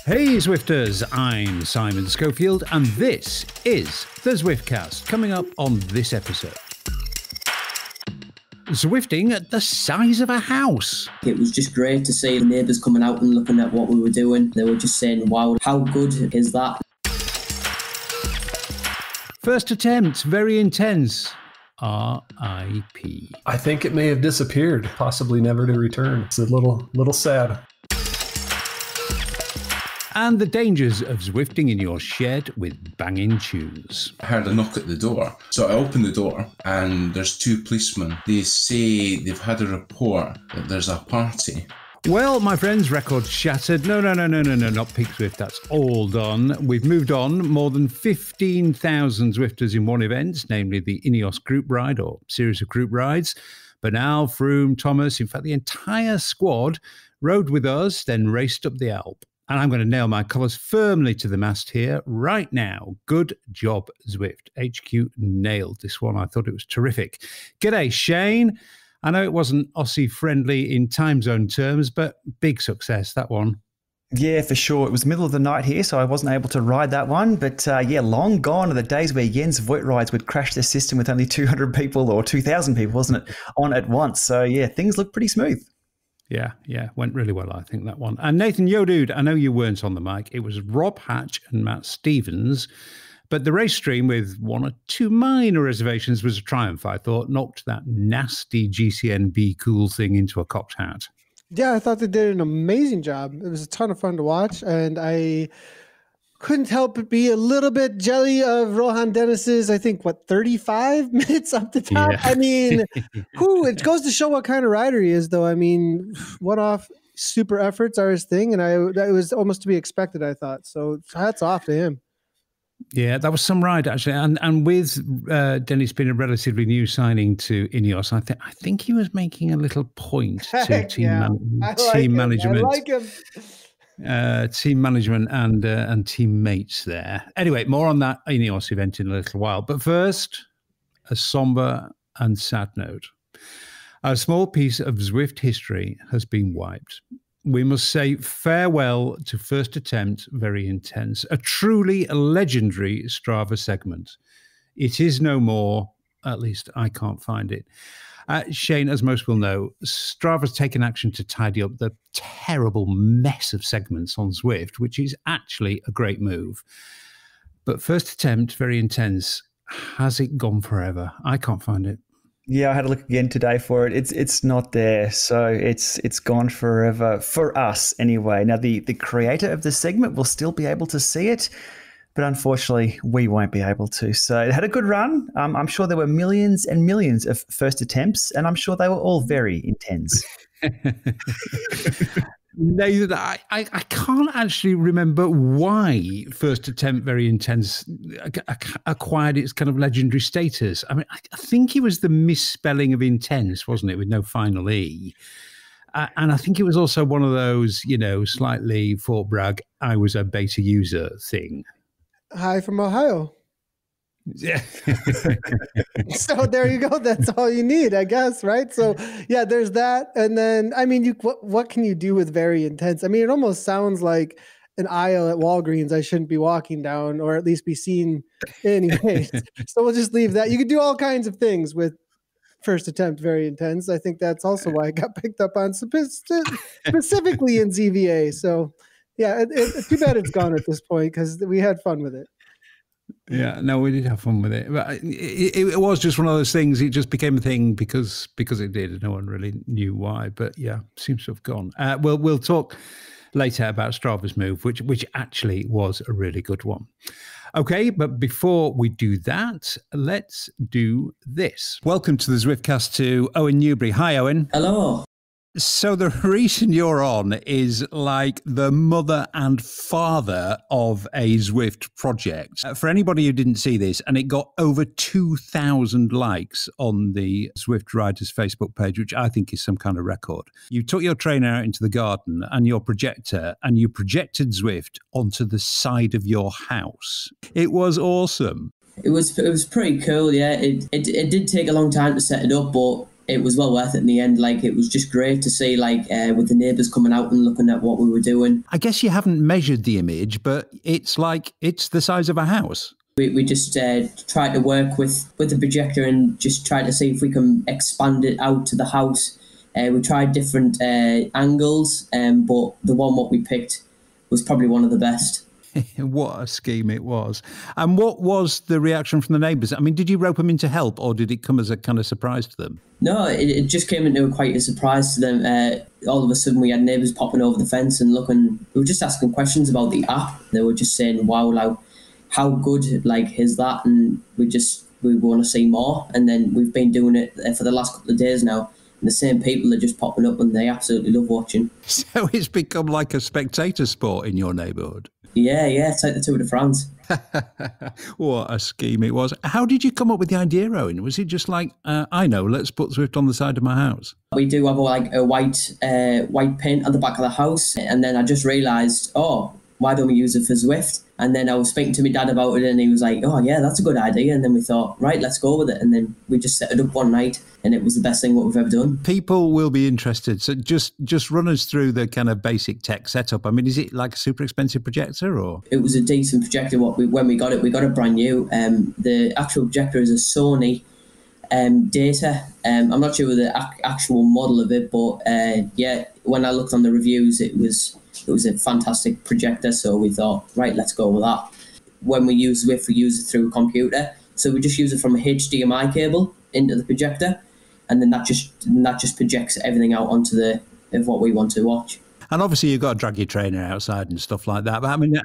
Hey Zwifters, I'm Simon Schofield and this is the Zwiftcast. Coming up on this episode, Zwifting at the size of a house. It was just great to see the neighbours coming out and looking at what we were doing. They were just saying, wow, how good is that? First attempt, very intense. R.I.P. I think it may have disappeared, possibly never to return. It's a little sad. And the dangers of Zwifting in your shed with banging tunes. I heard a knock at the door. So I opened the door and there's two policemen. They say they've had a report that there's a party. Well, my friends, record shattered. No, not Peak Zwift. That's all done. We've moved on. More than 15,000 Zwifters in one event, namely the Ineos group ride or series of group rides. Bernal, Froome, Thomas, in fact, the entire squad rode with us, then raced up the Alp. And I'm going to nail my colours firmly to the mast here right now. Good job, Zwift. HQ nailed this one. I thought it was terrific. G'day, Shane. I know it wasn't Aussie friendly in time zone terms, but big success, that one. Yeah, for sure. It was middle of the night here, so I wasn't able to ride that one. But long gone are the days where Jens Voigt rides would crash the system with only 200 people or 2,000 people, wasn't it, on at once. So yeah, things look pretty smooth. Yeah, went really well, I think, that one. And Nathan, yo, dude, I know you weren't on the mic. It was Rob Hatch and Matt Stevens. But the race stream, with one or two minor reservations, was a triumph, I thought. Knocked that nasty GCNB cool thing into a cocked hat. Yeah, I thought they did an amazing job. It was a ton of fun to watch, and I couldn't help but be a little bit jelly of Rohan Dennis's, 35 minutes up the top? Yeah. I mean, it goes to show what kind of rider he is, though. I mean, one-off super efforts are his thing, and that was almost to be expected, I thought. So hats off to him. Yeah, that was some ride, actually. And with Dennis being a relatively new signing to Ineos, I think he was making a little point to team management. I like him. Team management and teammates there. Anyway, more on that Ineos event in a little while. But first, a somber and sad note. A small piece of Zwift history has been wiped. We must say farewell to first attempt, very intense, a truly legendary Strava segment. It is no more, at least I can't find it. Shane, as most will know, Strava's taken action to tidy up the terrible mess of segments on Zwift, which is actually a great move. But first attempt, very intense. Has it gone forever? I can't find it. Yeah, I had a look again today for it. It's not there, so it's gone forever for us anyway. Now the creator of the segment will still be able to see it, but unfortunately we won't be able to. So it had a good run. I'm sure there were millions and millions of first attempts, and I'm sure they were all very intense. Nathan, I can't actually remember why first attempt very intense acquired its kind of legendary status. I mean, I think it was the misspelling of intense, wasn't it, with no final E? And I think it was also one of those, slightly Fort Bragg, I was a beta user thing. Hi from Ohio. Yeah. So there you go. That's all you need, I guess, right? So yeah, there's that. And then, I mean, what can you do with very intense? I mean, it almost sounds like an aisle at Walgreens I shouldn't be walking down, or at least be seen anyways. So we'll just leave that. You could do all kinds of things with first attempt very intense. I think that's also why it got picked up on specifically in ZVA. So yeah, too bad it's gone at this point, because we had fun with it. Yeah, no, we did have fun with it. But it was just one of those things. It just became a thing because it did, and no one really knew why. But yeah, seems to have gone. We'll talk later about Strava's move, which actually was a really good one. Okay, but before we do that, let's do this. Welcome to the Zwiftcast to Owen Newbury. Hi, Owen. Hello. So the reason you're on is like the mother and father of a Zwift project. For anybody who didn't see this, and it got over 2,000 likes on the Zwift Riders Facebook page, which I think is some kind of record. You took your trainer out into the garden and your projector, and you projected Zwift onto the side of your house. It was awesome. It was pretty cool, yeah. It did take a long time to set it up, but it was well worth it in the end. Like, it was just great to see, like, with the neighbours coming out and looking at what we were doing. I guess you haven't measured the image, but it's like it's the size of a house. We just tried to work with the projector and just try to see if we can expand it out to the house. We tried different angles, but the one what we picked was probably one of the best. What a scheme it was. And what was the reaction from the neighbours? I mean, did you rope them in to help, or did it come as a kind of surprise to them? No, it just came into quite a surprise to them. All of a sudden, we had neighbours popping over the fence and looking. We were just asking questions about the app. They were just saying, wow, like, how good, like, is that? And we want to see more. And then we've been doing it for the last couple of days now. And the same people are just popping up and they absolutely love watching. So it's become like a spectator sport in your neighbourhood? Yeah, it's like the Tour de France. What a scheme it was. How did you come up with the idea, Owen? Was it just like, I know, let's put Zwift on the side of my house? We do have a white paint at the back of the house. And then I just realised, why don't we use it for Zwift? And then I was speaking to my dad about it and he was like, oh yeah, that's a good idea. And then we thought, right, let's go with it. And then we just set it up one night and it was the best thing what we've ever done. People will be interested. So just run us through the kind of basic tech setup. I mean, is it like a super expensive projector or? It was a decent projector. When we got it brand new. The actual projector is a Sony Data. I'm not sure the actual model of it, but when I looked on the reviews, it was a fantastic projector, so we thought, right, let's go with that. When we use Zwift, we use it through a computer, so we just use it from a HDMI cable into the projector, and then that just projects everything out onto of what we want to watch. And obviously you've got to drag your trainer outside and stuff like that, but I mean,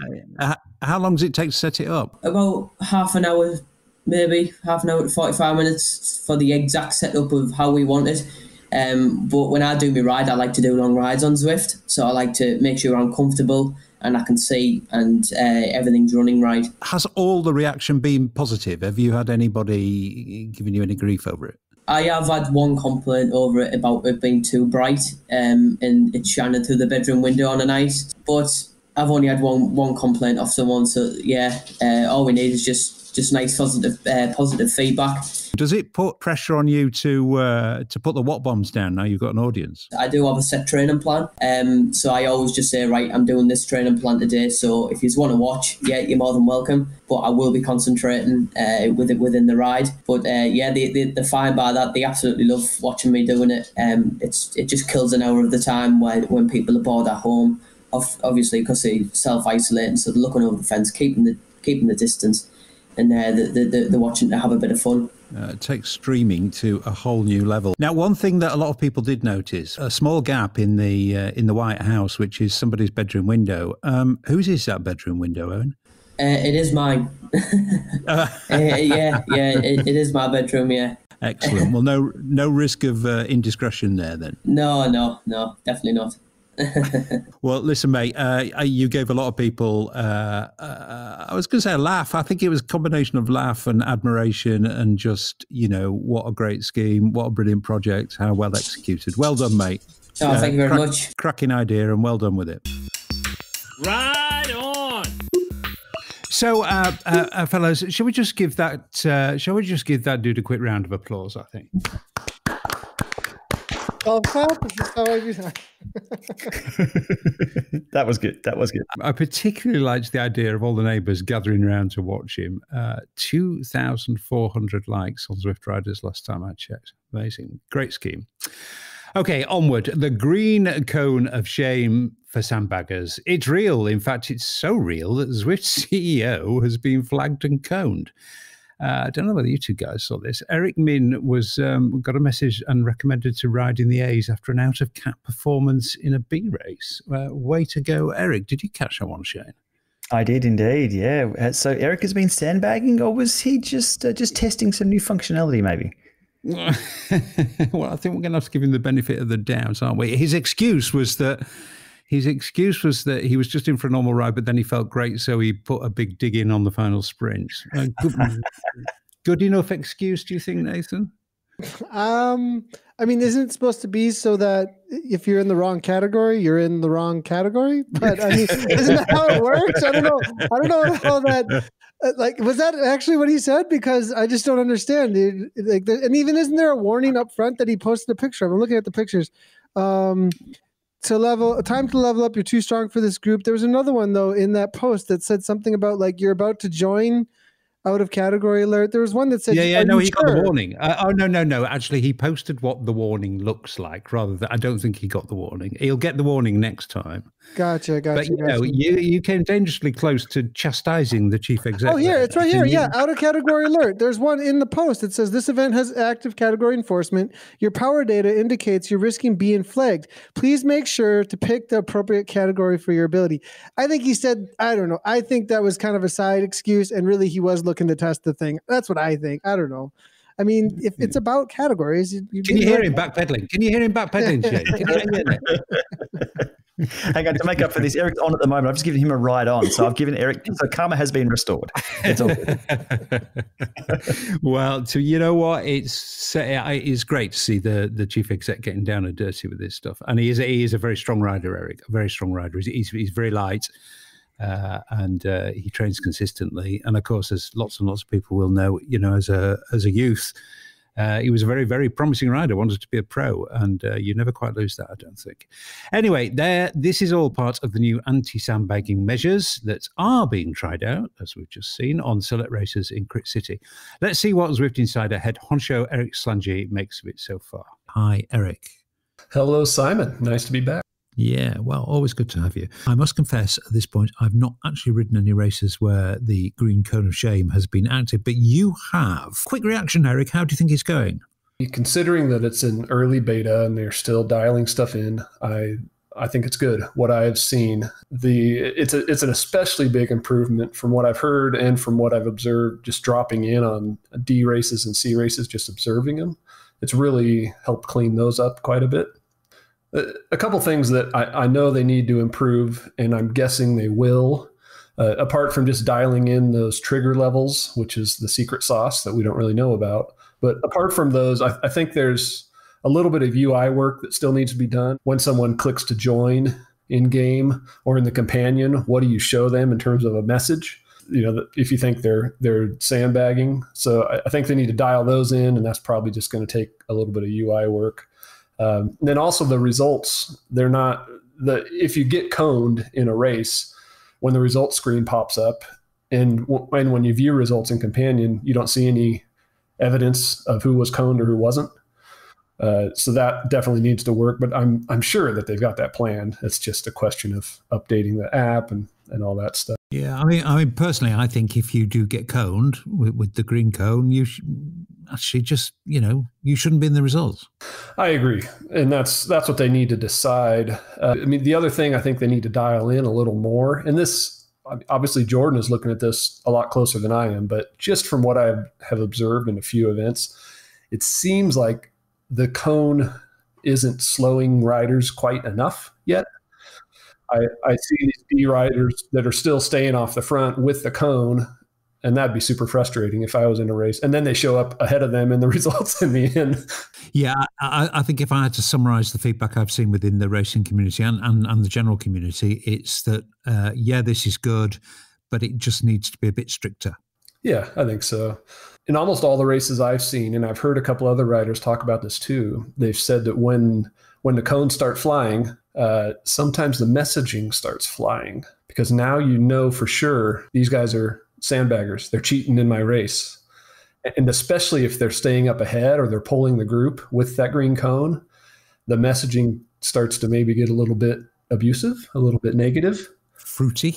how long does it take to set it up? About half an hour, maybe half an hour to 45 minutes for the exact setup of how we want it. But when I do my ride, I like to do long rides on Zwift. So I like to make sure I'm comfortable and I can see and everything's running right. Has all the reaction been positive? Have you had anybody giving you any grief over it? I have had one complaint over it about it being too bright and it's shining through the bedroom window on a night. But I've only had one complaint off someone. So yeah, all we need is just nice positive feedback. Does it put pressure on you to put the watt bombs down now you've got an audience? I do have a set training plan, so I always just say, right, I'm doing this training plan today, so if you want to watch, yeah, you're more than welcome, but I will be concentrating within the ride. But they're fine by that. They absolutely love watching me doing it. It just kills an hour of the time when people are bored at home, obviously because they're self-isolating, so they're looking over the fence, keeping the distance, and they're watching to have a bit of fun. It takes streaming to a whole new level. Now, one thing that a lot of people did notice, a small gap in the White House, which is somebody's bedroom window. Whose is that bedroom window, Owen? It is mine. It is my bedroom, yeah. Excellent. Well, no risk of indiscretion there then? No, definitely not. Well, listen, mate, you gave a lot of people, I was going to say a laugh. I think it was a combination of laugh and admiration and just, what a great scheme, what a brilliant project, how well executed. Well done, mate. Oh, thank you very much. Cracking idea and well done with it. Right on. So, fellas, shall we just give that dude a quick round of applause, I think? That was good. I particularly liked the idea of all the neighbours gathering around to watch him. 2,400 likes on Zwift Riders last time I checked. Amazing. Great scheme. Okay, onward. The green cone of shame for sandbaggers. It's real. In fact, it's so real that Zwift's CEO has been flagged and coned. I don't know whether you two guys saw this. Eric Min got a message and recommended to ride in the A's after an out-of-cap performance in a B race. Way to go, Eric. Did you catch that one, Shane? I did indeed, yeah. So Eric has been sandbagging, or was he just testing some new functionality maybe? Well, I think we're going to have to give him the benefit of the doubt, aren't we? His excuse was that he was just in for a normal ride, but then he felt great, so he put a big dig in on the final sprint. Good enough excuse, do you think, Nathan? I mean, isn't it supposed to be so that if you're in the wrong category, you're in the wrong category? But I mean, isn't that how it works? I don't know how that Like, was that actually what he said? Because I just don't understand, dude. Like, and even isn't there a warning up front that he posted a picture of? I'm looking at the pictures. Time to level up. You're too strong for this group. There was another one though in that post that said something about like you're about to join. Out of category alert. There was one that said, no, he got the warning. No. Actually, he posted what the warning looks like rather than, I don't think he got the warning. He'll get the warning next time. Gotcha. But you came dangerously close to chastising the chief executive. Oh, here, it's right here. Yeah, out of category alert. There's one in the post that says this event has active category enforcement. Your power data indicates you're risking being flagged. Please make sure to pick the appropriate category for your ability. I think he said, I don't know. I think that was kind of a side excuse, and really he was looking to test the thing. That's what I think. I don't know. I mean, if it's about categories, can you hear him backpedaling? Can you hear him backpedaling, Shane? Can you hear it? Hang on, to make up for this, Eric's on at the moment. I've just given him a ride on, so I've given Eric. So karma has been restored. It's all good. Well, you know what? It's great to see the chief exec getting down and dirty with this stuff, and he is a very strong rider, Eric. A very strong rider. He's very light. And he trains consistently, and of course, as lots and lots of people will know, as a youth, he was a very, very promising rider. Wanted to be a pro, and you never quite lose that, I don't think. Anyway, this is all part of the new anti-sandbagging measures that are being tried out, as we've just seen, on select races in Crit City. Let's see what Zwift Insider head honcho Eric Slangi makes of it so far. Hi, Eric. Hello, Simon. Nice to be back. Yeah, well, always good to have you. I must confess at this point, I've not actually ridden any races where the green cone of shame has been active, but you have. Quick reaction, Eric. How do you think it's going? Considering that it's in early beta and they're still dialing stuff in, I think it's good. What I've seen, it's an especially big improvement from what I've heard and from what I've observed, just dropping in on D races and C races, just observing them. It's really helped clean those up quite a bit. A couple things that I know they need to improve, and I'm guessing they will, apart from just dialing in those trigger levels, which is the secret sauce that we don't really know about. But apart from those, I think there's a little bit of UI work that still needs to be done. When someone clicks to join in game or in the companion, what do you show them in terms of a message? If you think they're sandbagging. So I think they need to dial those in, and that's probably just going to take a little bit of UI work. Then also the results, if you get coned in a race, when the results screen pops up and when you view results in companion, you don't see any evidence of who was coned or who wasn't. So that definitely needs to work, but I'm sure that they've got that planned. It's just a question of updating the app and all that stuff. Yeah, I mean, personally, I think if you do get coned with the green cone, you actually just, you shouldn't be in the results. I agree. And that's what they need to decide. The other thing I think they need to dial in a little more, and this, obviously Jordan is looking at this a lot closer than I am, but just from what I have observed in a few events, it seems like the cone isn't slowing riders quite enough yet. I see these B riders that are still staying off the front with the cone, and that'd be super frustrating if I was in a race. And then they show up ahead of them in the results in the end. Yeah, I think if I had to summarize the feedback I've seen within the racing community and the general community, it's that, this is good, but it just needs to be a bit stricter. Yeah, I think so. In almost all the races I've seen, and I've heard a couple other riders talk about this too, they've said that when the cones start flying, sometimes the messaging starts flying, because now for sure these guys are sandbaggers. They're cheating in my race. And especially if they're staying up ahead or they're pulling the group with that green cone, the messaging starts to maybe get a little bit abusive, a little bit negative. Fruity,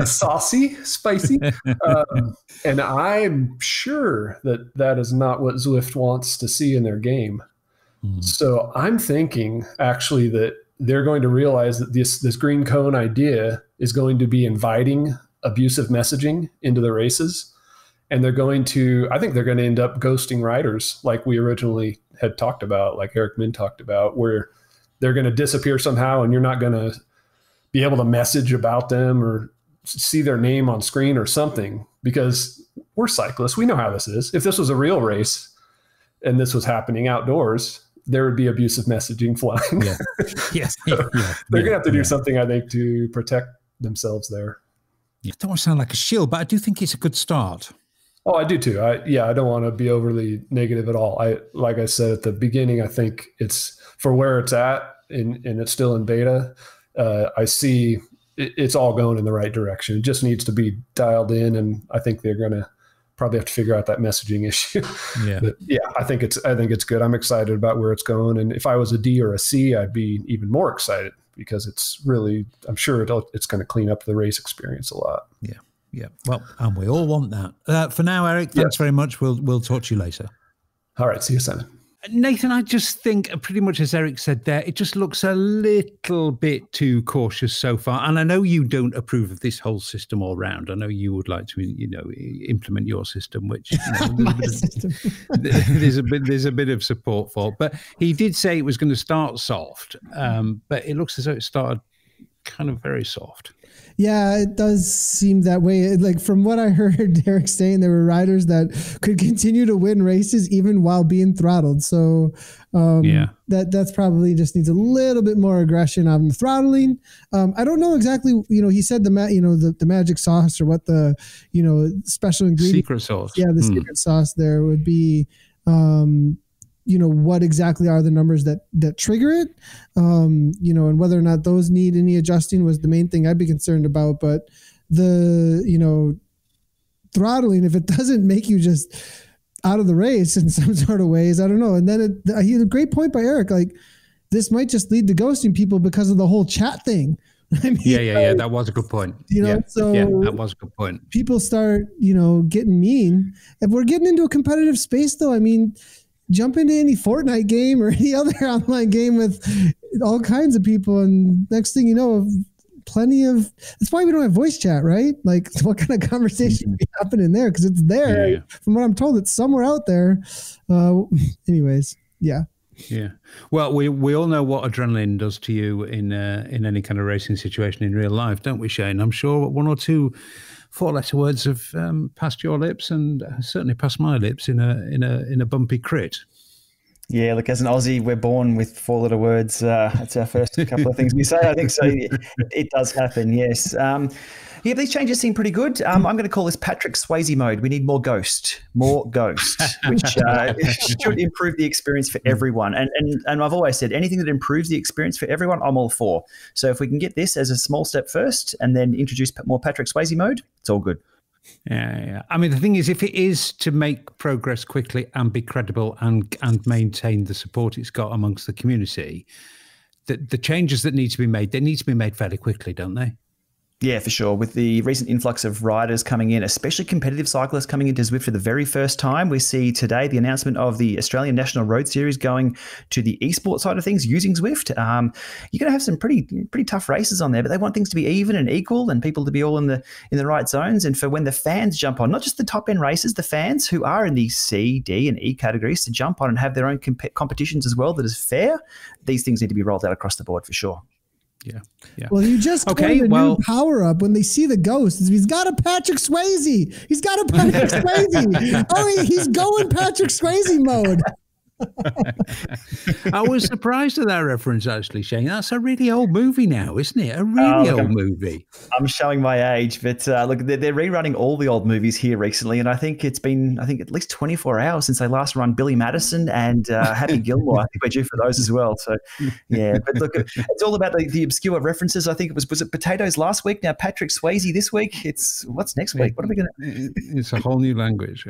saucy, spicy. And I'm sure that is not what Zwift wants to see in their game. So I'm thinking actually that they're going to realize that this green cone idea is going to be inviting abusive messaging into the races. And I think they're going to end up ghosting riders like we originally had talked about, like Eric Min talked about, where they're going to disappear somehow and you're not going to be able to message about them or see their name on screen or something, because we're cyclists. We know how this is. If this was a real race and this was happening outdoors, there would be abusive messaging flying. Yeah. Yes. They're going to have to do something, I think, to protect themselves there. I don't want to sound like a shill, but I do think it's a good start. Oh, I do too. I don't want to be overly negative at all. Like I said at the beginning, I think it's for where it's at and it's still in beta. I see it's all going in the right direction. It just needs to be dialed in, and I think they're going to probably have to figure out that messaging issue. Yeah. But yeah, I think it's good. I'm excited about where it's going. And if I was a D or a C, I'd be even more excited because it's really, I'm sure it's going to clean up the race experience a lot. Yeah. Yeah. Well, and we all want that. For now, Eric, thanks very much. We'll talk to you later. All right. See you, Simon. Nathan, I just think pretty much as Eric said there, it just looks a little bit too cautious so far. And I know you don't approve of this whole system all round. I know you would like to, implement your system, which there's a bit of support for. But he did say it was going to start soft, but it looks as though it started kind of very soft. Yeah, it does seem that way. Like from what I heard Derek saying, there were riders that could continue to win races even while being throttled. So that's probably just needs a little bit more aggression on the throttling. I don't know exactly. He said the magic sauce or what the special ingredient secret sauce. Yeah, the secret sauce there would be. What exactly are the numbers that trigger it, and whether or not those need any adjusting was the main thing I'd be concerned about. But the, throttling, if it doesn't make you just out of the race in some sort of ways, I don't know. And then he had a great point by Eric, like this might just lead to ghosting people because of the whole chat thing. I mean, yeah. That was a good point. That was a good point. People start, getting mean. If we're getting into a competitive space though, I mean, jump into any Fortnite game or any other online game with all kinds of people, and next thing you know, that's why we don't have voice chat, right? Like what kind of conversation would be happening there? Because it's there. Yeah. From what I'm told, it's somewhere out there. Anyways, yeah. Yeah. Well, we all know what adrenaline does to you in any kind of racing situation in real life, don't we, Shane? I'm sure one or two 4-letter words have passed your lips and certainly passed my lips in a bumpy crit. Yeah, look, as an Aussie, we're born with 4-letter words. That's our first couple of things we say. I think so. It does happen, yes. Yeah, these changes seem pretty good. I'm going to call this Patrick Swayze mode. We need more Ghost, which should improve the experience for everyone. And I've always said anything that improves the experience for everyone, I'm all for. So if we can get this as a small step first and then introduce more Patrick Swayze mode, it's all good. Yeah. I mean, the thing is, if it is to make progress quickly and be credible and maintain the support it's got amongst the community, the changes that need to be made, they need to be made fairly quickly, don't they? Yeah, for sure. With the recent influx of riders coming in, especially competitive cyclists coming into Zwift for the very first time, we see today the announcement of the Australian National Road Series going to the esports side of things using Zwift. You're going to have some pretty tough races on there, but they want things to be even and equal and people to be all in the right zones. And for when the fans jump on, not just the top end races, the fans who are in the C, D, and E categories to jump on and have their own competitions as well that is fair. These things need to be rolled out across the board for sure. Yeah. Well, you just new power up when they see the ghost. He's got a Patrick Swayze. He's got a Patrick Swayze. Oh, he's going Patrick Swayze mode. I was surprised at that reference, actually, Shane. That's a really old movie now, isn't it? A really old movie. I'm showing my age, but look, they're rerunning all the old movies here recently, and I think it's been at least 24 hours since they last run Billy Madison and Happy Gilmore. I think we're due for those as well. So, yeah. But look, it's all about the obscure references. I think was it potatoes last week? Now Patrick Swayze this week. It's what's next week? What are we going to? It's a whole new language.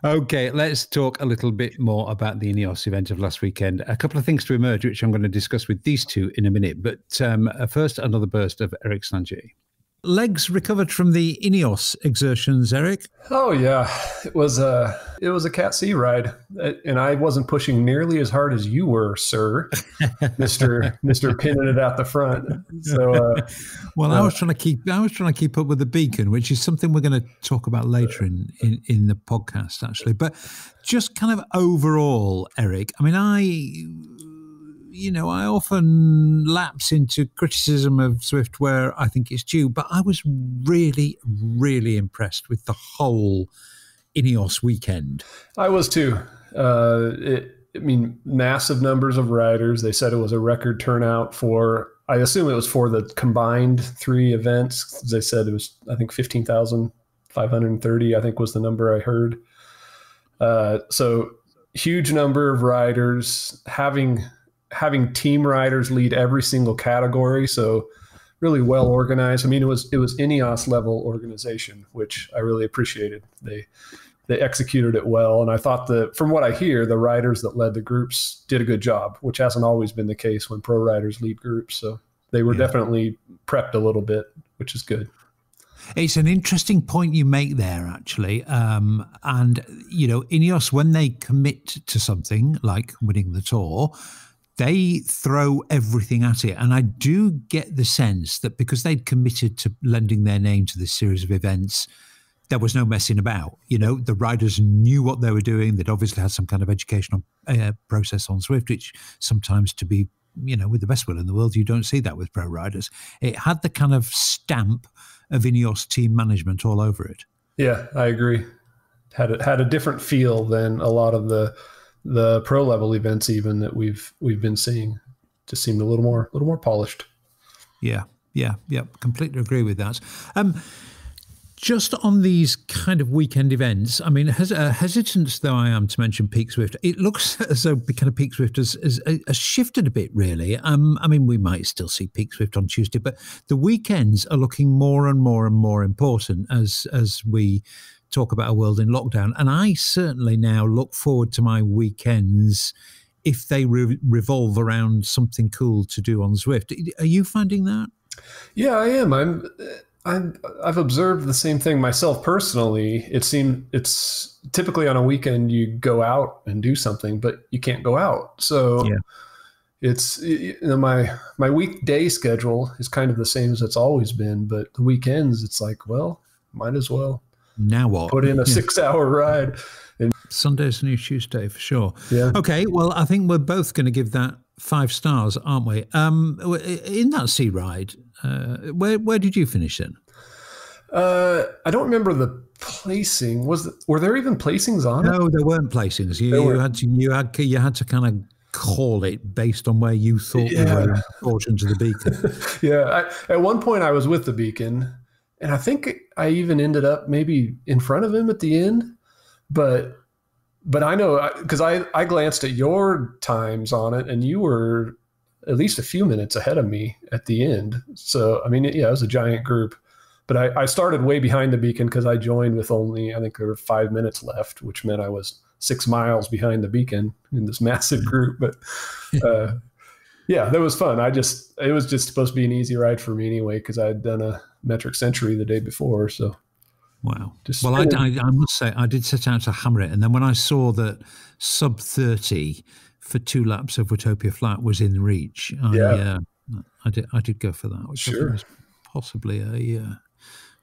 Okay, let's talk a little bit more about the Ineos event of last weekend. A couple of things to emerge, which I'm going to discuss with these two in a minute. But first, another burst of Eric Stangier. Legs recovered from the Ineos exertions, Eric? Oh yeah, it was a Cat C ride, and I wasn't pushing nearly as hard as you were, sir, Mister pinning it out the front. So, I was trying to keep up with the beacon, which is something we're going to talk about later in the podcast, actually. But just kind of overall, Eric. I mean, I often lapse into criticism of Zwift where I think it's due, but I was really, really impressed with the whole Ineos weekend. I was too. Massive numbers of riders. They said it was a record turnout for I assume it was for the combined 3 events. As I said, it was, I think, 15,530, I think was the number I heard. So huge number of riders, having team riders lead every single category. So really well organized. I mean, it was INEOS level organization, which I really appreciated. They executed it well. And I thought that, from what I hear, the riders that led the groups did a good job, which hasn't always been the case when pro riders lead groups. So they were definitely prepped a little bit, which is good. It's an interesting point you make there, actually. And, INEOS, when they commit to something like winning the Tour, they throw everything at it. And I do get the sense that because they'd committed to lending their name to this series of events, there was no messing about. The riders knew what they were doing. They'd obviously had some kind of educational process on Zwift, which sometimes, to be, with the best will in the world, you don't see that with pro riders. It had the kind of stamp of INEOS team management all over it. Yeah, I agree. Had a different feel than a lot of the pro level events even that we've been seeing. Just seemed a little more polished. Yeah. Completely agree with that. Just on these kind of weekend events, I mean, hesitant though I am to mention Peak Zwift, it looks as though kind of Peak Zwift has shifted a bit, really. I mean, we might still see Peak Zwift on Tuesday, but the weekends are looking more and more and more important as we talk about a world in lockdown. And I certainly now look forward to my weekends if they revolve around something cool to do on Zwift. Are you finding that? Yeah, I am. I've observed the same thing myself personally. It's typically on a weekend you go out and do something, but you can't go out. So it's my weekday schedule is kind of the same as it's always been, but the weekends it's like, well, might as well. Now what? Put in a 6-hour ride. And Sunday's the new Tuesday for sure. Yeah. Okay. Well, I think we're both going to give that 5 stars, aren't we? In that sea ride, where did you finish in? I don't remember the placing. Were there even placings on it? No, there weren't placings. You had to kind of call it based on where you thought you were in proportion to the beacon. Yeah. At one point I was with the beacon, and I think I even ended up maybe in front of him at the end, but I know because I glanced at your times on it, and you were at least a few minutes ahead of me at the end. So, I mean, it was a giant group. But I started way behind the beacon because I joined with only, I think there were 5 minutes left, which meant I was 6 miles behind the beacon in this massive group. But that was fun. It was just supposed to be an easy ride for me anyway because I had done a metric century the day before. So. Wow. I must say, I did set out to hammer it. And then when I saw that sub 30 for 2 laps of Watopia Flat was in reach, I did go for that, which I think was possibly a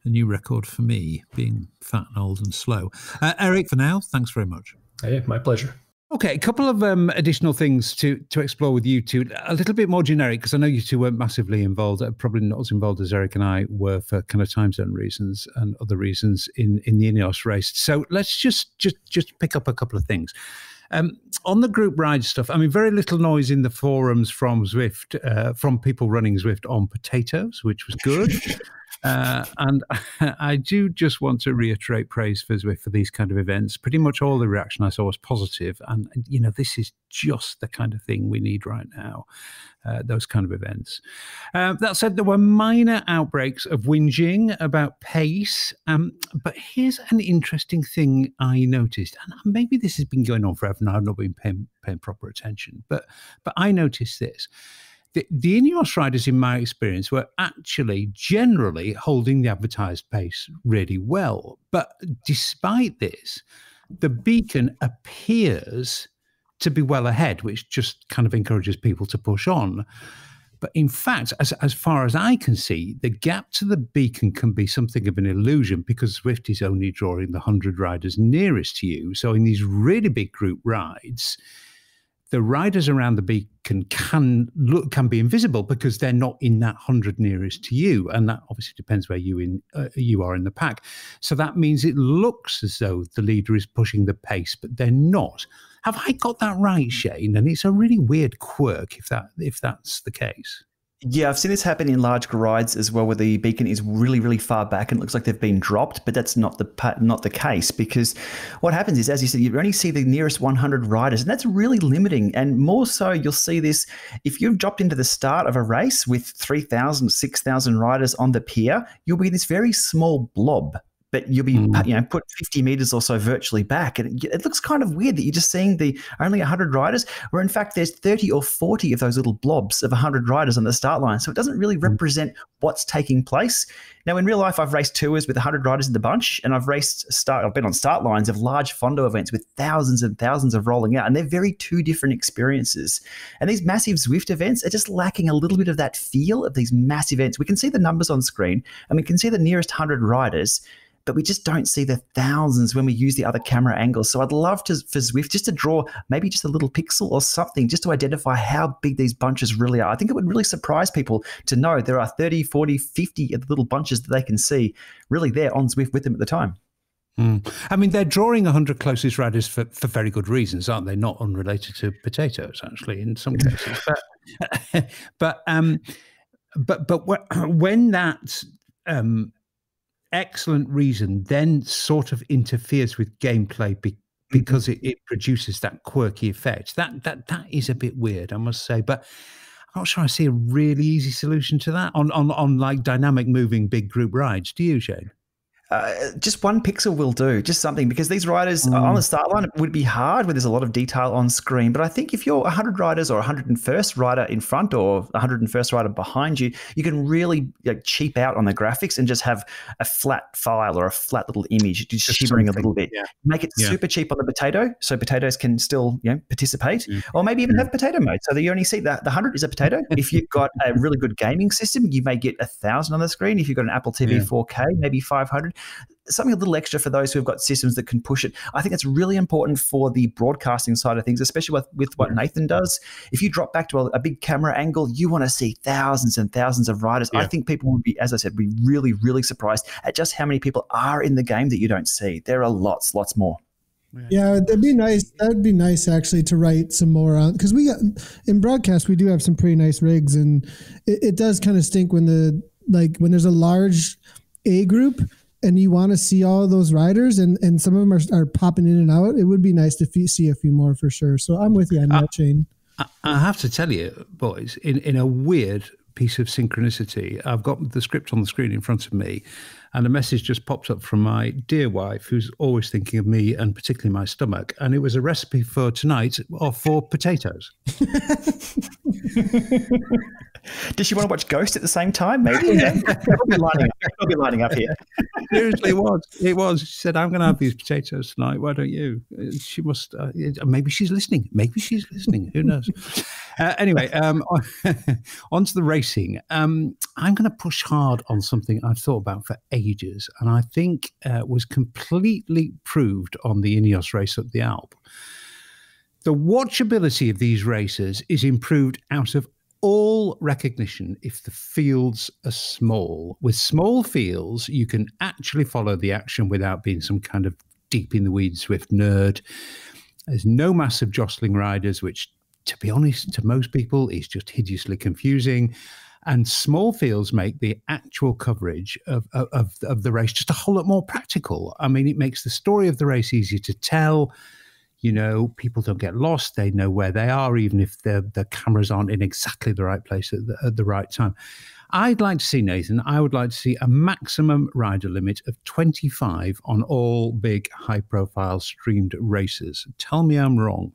new record for me, being fat and old and slow. Eric, for now, thanks very much. Hey, my pleasure. Okay, a couple of additional things to explore with you two. A little bit more generic, because I know you two weren't massively involved, probably not as involved as Eric and I were for kind of time zone reasons and other reasons in the INEOS race. So let's just pick up a couple of things. On the group ride stuff, I mean, very little noise in the forums from Zwift, from people running Zwift on potatoes, which was good. And I do just want to reiterate praise for Zwift for these kind of events. Pretty much all the reaction I saw was positive. And, this is just the kind of thing we need right now, those kind of events. That said, there were minor outbreaks of whinging about pace. But here's an interesting thing I noticed. And maybe this has been going on forever and I've not been paying proper attention. But I noticed this. The INEOS riders, in my experience, were actually generally holding the advertised pace really well. But despite this, the beacon appears to be well ahead, which just kind of encourages people to push on. But in fact, as far as I can see, the gap to the beacon can be something of an illusion because Zwift is only drawing the 100 riders nearest to you. So in these really big group rides, the riders around the beacon can be invisible because they're not in that 100 nearest to you. And that obviously depends where you are in the pack. So that means it looks as though the leader is pushing the pace, but they're not. Have I got that right, Shane? And it's a really weird quirk if that's the case. Yeah, I've seen this happen in large rides as well, where the beacon is really, really far back and it looks like they've been dropped, but that's not the case, because what happens is, as you said, you only see the nearest 100 riders, and that's really limiting. And more so, you'll see this if you've dropped into the start of a race with 3,000, 6,000 riders on the pier, you'll be this very small blob. But you'll be, put 50 meters or so virtually back. And it looks kind of weird that you're just seeing the only 100 riders, where in fact there's 30 or 40 of those little blobs of 100 riders on the start line. So it doesn't really represent what's taking place. Now, in real life, I've raced tours with 100 riders in the bunch, and I've been on start lines of large Fondo events with thousands and thousands of rolling out, and they're very two different experiences. And these massive Zwift events are just lacking a little bit of that feel of these massive events. We can see the numbers on screen, and we can see the nearest 100 riders, but we just don't see the thousands when we use the other camera angles. So I'd love for Zwift just to draw maybe just a little pixel or something just to identify how big these bunches really are. I think it would really surprise people to know there are 30, 40, 50 of the little bunches that they can see really there on Zwift with them at the time. I mean, they're drawing 100 closest riders for very good reasons, aren't they? Not unrelated to potatoes, actually, in some cases. But when that excellent reason then sort of interferes with gameplay because it produces that quirky effect, that is a bit weird, I must say. But I'm not sure I see a really easy solution to that on like dynamic moving big group rides. Do you, Shane? Just one pixel will do, just something, because these riders on the start line, it would be hard when there's a lot of detail on screen. But I think if you're 100 riders or 101st rider in front or 101st rider behind you, you can really cheap out on the graphics and just have a flat file or a flat little image just shimmering a little bit. Yeah. Make it super cheap on the potato, so potatoes can still participate, or maybe even have potato mode, so that you only see the 100 is a potato. If you've got a really good gaming system, you may get 1,000 on the screen. If you've got an Apple TV 4K, maybe 500. Something a little extra for those who have got systems that can push it. I think it's really important for the broadcasting side of things, especially with what Nathan does. If you drop back to a big camera angle, you want to see thousands and thousands of riders. I think people would be, as I said, really, really surprised at just how many people are in the game that you don't see. There are lots more. Yeah, that'd be nice. That'd be nice actually to write some more on, because we got in broadcast we do have some pretty nice rigs, and it does kind of stink when when there's a large A group and you want to see all of those riders, and some of them are popping in and out. It would be nice to see a few more for sure. So I'm with you on that, Shane. I have to tell you, boys, in a weird piece of synchronicity, I've got the script on the screen in front of me, and a message just popped up from my dear wife, who's always thinking of me and particularly my stomach, and it was a recipe for tonight for potatoes. Does she want to watch Ghost at the same time? Maybe. We'll be lining up here. Seriously, it was. She said, "I'm going to have these potatoes tonight. Why don't you?" She must. Maybe she's listening. Who knows? Anyway, on to the racing. I'm going to push hard on something I've thought about for ages, and I think was completely proved on the Ineos race up the Alp. The watchability of these races is improved out of all recognition if the fields are small. With small fields, you can actually follow the action without being some kind of deep in the weeds Zwift nerd. There's no massive jostling riders, which, to be honest, to most people is just hideously confusing. And small fields make the actual coverage of the race just a whole lot more practical. I mean, it makes the story of the race easier to tell. You know, people don't get lost. They know where they are, even if the cameras aren't in exactly the right place at the right time. I'd like to see, Nathan, I would like to see a maximum rider limit of 25 on all big, high-profile streamed races. Tell me I'm wrong.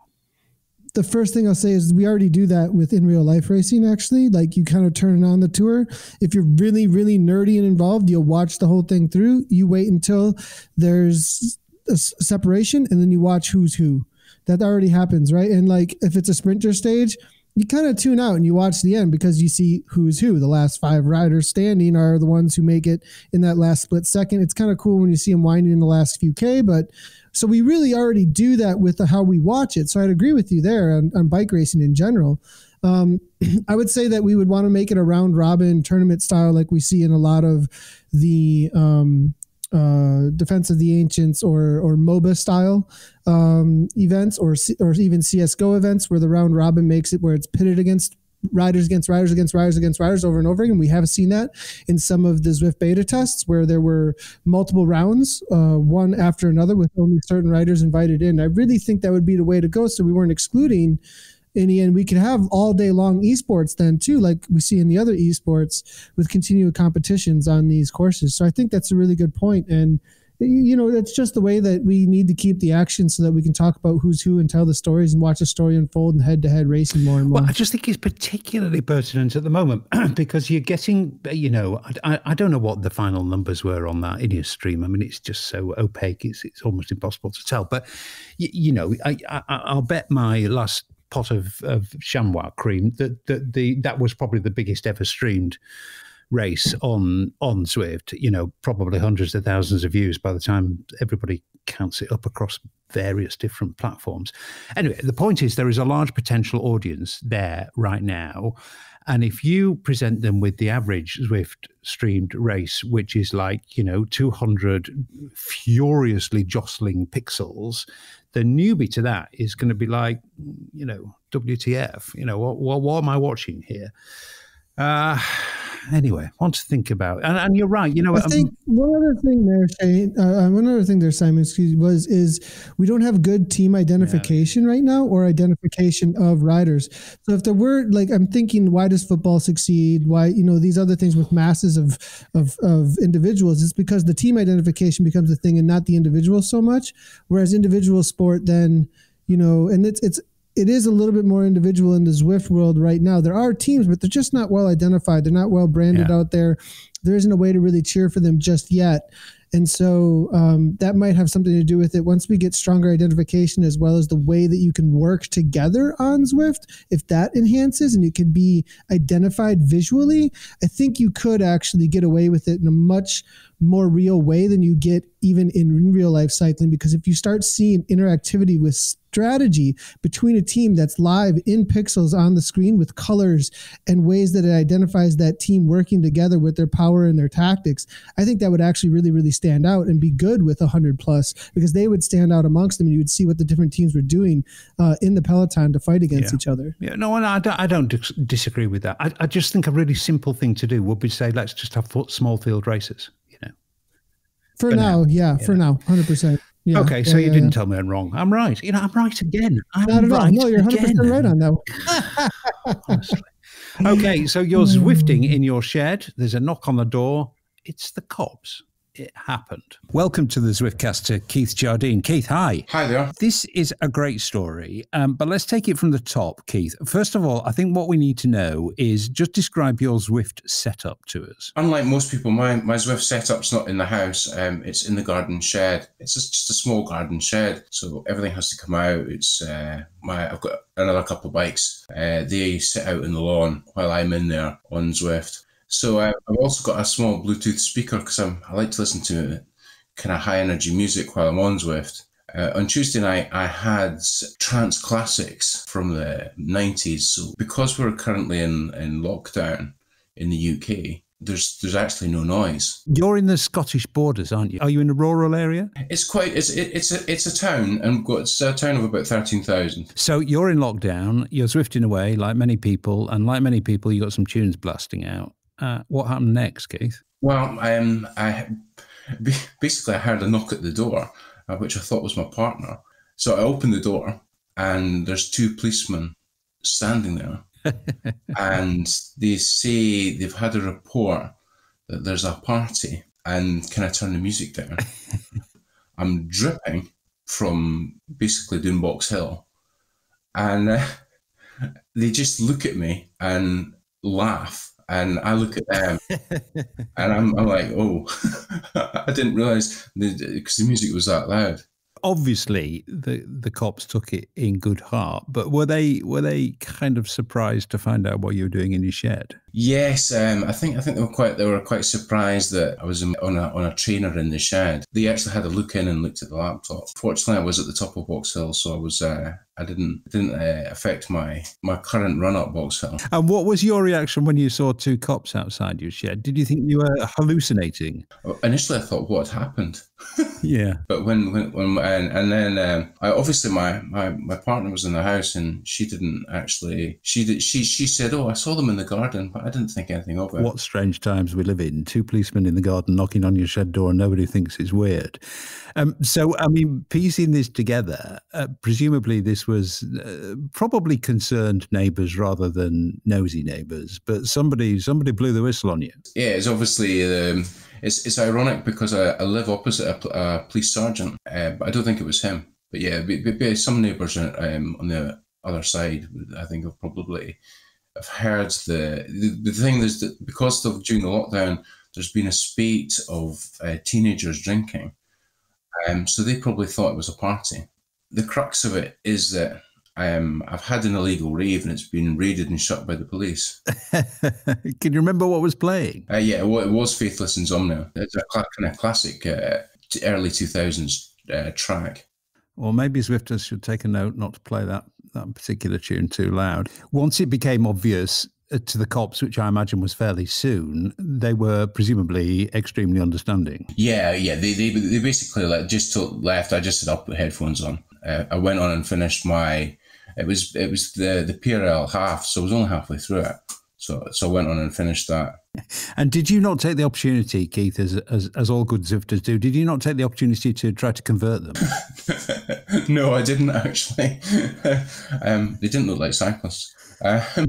The first thing I'll say is we already do that in real life racing, actually. Like, you kind of turn it on the tour. If you're really, really nerdy and involved, you'll watch the whole thing through. You wait until there's a separation, and then you watch who's who. That already happens, right? And like, if it's a sprinter stage, you kind of tune out and you watch the end because you see who's who. The last 5 riders standing are the ones who make it in that last split second. It's kind of cool when you see them winding in the last few K, but so we really already do that with how we watch it. So I'd agree with you there on bike racing in general. I would say that we would want to make it a round robin tournament style, like we see in a lot of the Defense of the Ancients or MOBA style events, or even CSGO events, where the round robin makes it where it's pitted against riders against riders against riders against riders over and over again. We have seen that in some of the Zwift beta tests where there were multiple rounds, one after another, with only certain riders invited in. I really think that would be the way to go, so we weren't excluding any, and we could have all day long esports then too, like we see in the other esports with continual competitions on these courses. So I think that's a really good point. And it's just the way that we need to keep the action so that we can talk about who's who and tell the stories and watch the story unfold and head-to-head racing more and more. Well, I just think it's particularly pertinent at the moment because you're getting, I don't know what the final numbers were on that Ineos stream. I mean, it's just so opaque. It's almost impossible to tell. But, I'll bet my last pot of chamois cream that was probably the biggest ever streamed race on Zwift, probably hundreds of thousands of views by the time everybody counts it up across various different platforms. Anyway, the point is there is a large potential audience there right now. And if you present them with the average Zwift streamed race, which is like, 200 furiously jostling pixels, the newbie to that is going to be like, WTF, what am I watching here? Anyway, want to think about, and you're right. I think one other thing there, Simon, is we don't have good team identification right now, or identification of riders. So if there were, like, I'm thinking, why does football succeed? Why, these other things with masses of individuals? It's because the team identification becomes the thing and not the individual so much. Whereas individual sport, then, and it is a little bit more individual in the Zwift world right now. There are teams, but they're just not well identified. They're not well branded out there. There isn't a way to really cheer for them just yet. And so that might have something to do with it. Once we get stronger identification, as well as the way that you can work together on Zwift, if that enhances and you can be identified visually, I think you could actually get away with it in a much more real way than you get even in real life cycling. Because if you start seeing interactivity with strategy between a team that's live in pixels on the screen with colors and ways that it identifies that team working together with their power and their tactics, I think that would actually really, really stand out and be good with 100+, because they would stand out amongst them and you would see what the different teams were doing in the peloton to fight against each other. Yeah, no, I don't disagree with that. I just think a really simple thing to do would be to say, let's just have small field races. For now, 100%. Yeah, okay, so you didn't tell me I'm wrong. I'm right. I'm right again. Not at all. No, you're 100% right on that. Honestly. Okay, so you're Zwifting in your shed. There's a knock on the door. It's the cops. It happened. Welcome to the Zwiftcast to Keith Jardine. Keith, hi. Hi there. This is a great story, but let's take it from the top, Keith. First of all, I think what we need to know is just describe your Zwift setup to us. Unlike most people, my Zwift setup's not in the house. It's in the garden shed. It's just a small garden shed, so everything has to come out. It's I've got another couple of bikes. They sit out in the lawn while I'm in there on Zwift. So I've also got a small Bluetooth speaker because I like to listen to kind of high energy music while I'm on Zwift. On Tuesday night, I had trance classics from the 90s. So because we're currently in lockdown in the UK, there's actually no noise. You're in the Scottish borders, aren't you? Are you in a rural area? It's a town, and it's a town of about 13,000. So you're in lockdown, you're Zwifting away like many people, and like many people, you got some tunes blasting out. What happened next, Keith? Well, I heard a knock at the door, which I thought was my partner. So I opened the door, and there's two policemen standing there. And they say they've had a report that there's a party, and can I turn the music down? I'm dripping from basically doing Box Hill. And they just look at me and laugh. And I look at them, and I'm like, oh, I didn't realise, because the music was that loud. Obviously, the cops took it in good heart, but were they kind of surprised to find out what you were doing in your shed? Yes, I think they were quite surprised that I was on a trainer in the shed. They actually had a look in and looked at the laptop. Fortunately, I was at the top of Box Hill, so I it didn't affect my current run-up box film. And what was your reaction when you saw two cops outside your shed? Did you think you were hallucinating? Initially, I thought, what had happened? Yeah. But when then I obviously my partner was in the house, and she didn't actually. She said, "Oh, I saw them in the garden," but I didn't think anything of it. What strange times we live in. Two policemen in the garden knocking on your shed door, and nobody thinks it's weird. So, I mean, piecing this together, presumably this was probably concerned neighbours rather than nosy neighbours, but somebody blew the whistle on you. Yeah, it's obviously it's ironic because I live opposite a police sergeant, but I don't think it was him. But yeah, some neighbours on the other side, I think, have probably have heard the thing is that because during the lockdown, there's been a spate of teenagers drinking. So they probably thought it was a party. The crux of it is that I've had an illegal rave and it's been raided and shut by the police. Can you remember what was playing? Yeah, it was Faithless Insomnia. It's a kind of classic early 2000s track. Or maybe Zwifters should take a note not to play that particular tune too loud. Once it became obvious to the cops, which I imagine was fairly soon, they were presumably extremely understanding. Yeah. They basically just left. I just set up the headphones on. I went on and finished my. It was the PRL half, so I was only halfway through it. So I went on and finished that. And did you not take the opportunity, Keith, as all good Zwifters do? Did you not take the opportunity to try to convert them? No, I didn't actually. They didn't look like cyclists.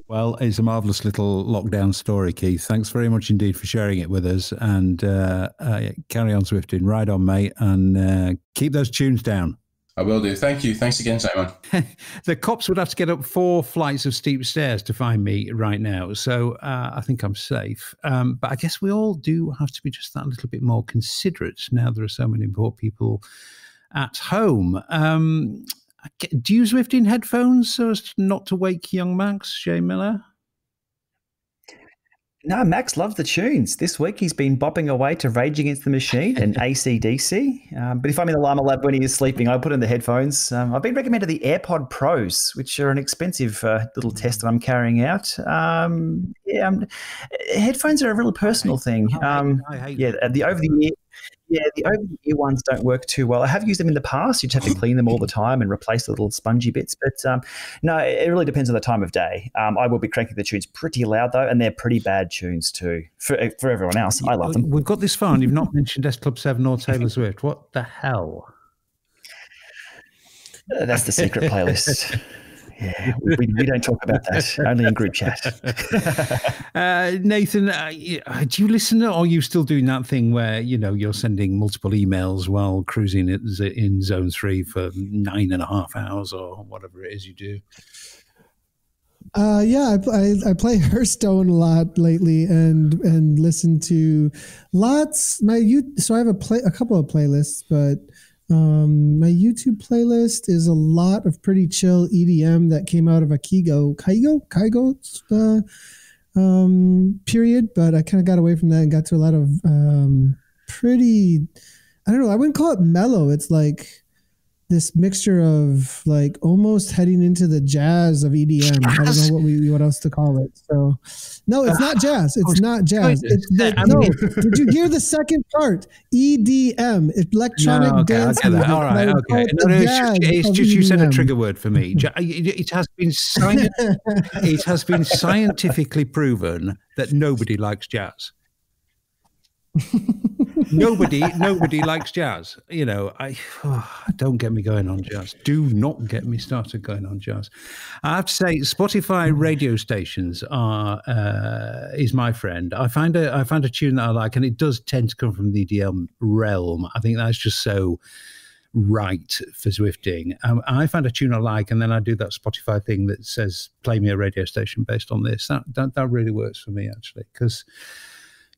Well, it's a marvellous little lockdown story, Keith. Thanks very much indeed for sharing it with us. And carry on Zwifting. Ride on, mate, and keep those tunes down. I will do. Thank you. Thanks again, Simon. The cops would have to get up 4 flights of steep stairs to find me right now. So I think I'm safe. But I guess we all do have to be just that little bit more considerate now there are so many poor people at home. Do you Zwift in headphones so as not to wake young Max, Shay Miller? No, Max loves the tunes. This week he's been bopping away to Rage Against the Machine and AC/DC. But if I'm in the Llama Lab when he is sleeping, I put in the headphones. I've been recommended the AirPod Pros, which are an expensive little test that I'm carrying out. Headphones are a really personal thing. The over-the-ear. Yeah, the over-the-ear ones don't work too well. I have used them in the past. You just have to clean them all the time and replace the little spongy bits. But no, it really depends on the time of day. I will be cranking the tunes pretty loud, though, and they're pretty bad tunes, too, for everyone else. I love them. We've got this far, and you've not mentioned S Club 7 or Taylor Swift. What the hell? That's the secret playlist. Yeah, we don't talk about that, only in group chat. Nathan, do you listen, or are you still doing that thing where, you're sending multiple emails while cruising in Zone 3 for 9.5 hours or whatever it is you do? I play Hearthstone a lot lately and listen to lots. So I have a couple of playlists, but my YouTube playlist is a lot of pretty chill EDM that came out of a Kygo period, but I kind of got away from that and got to a lot of pretty, I don't know, I wouldn't call it mellow. It's like this mixture of like almost heading into the jazz of EDM. I don't know what else to call it. So no, it's not jazz. It's not jazz. Did you hear the second part? EDM, electronic dance music. All right, okay. It's just you said a trigger word for me. It has been scientifically proven that nobody likes jazz. Nobody likes jazz. Don't get me going on jazz. Do not get me started going on jazz. I have to say, Spotify radio stations is my friend. I find a tune that I like, and it does tend to come from the EDM realm. I think that's just so right for Zwifting. I find a tune I like, and then I do that Spotify thing that says, play me a radio station based on this. That really works for me, actually, because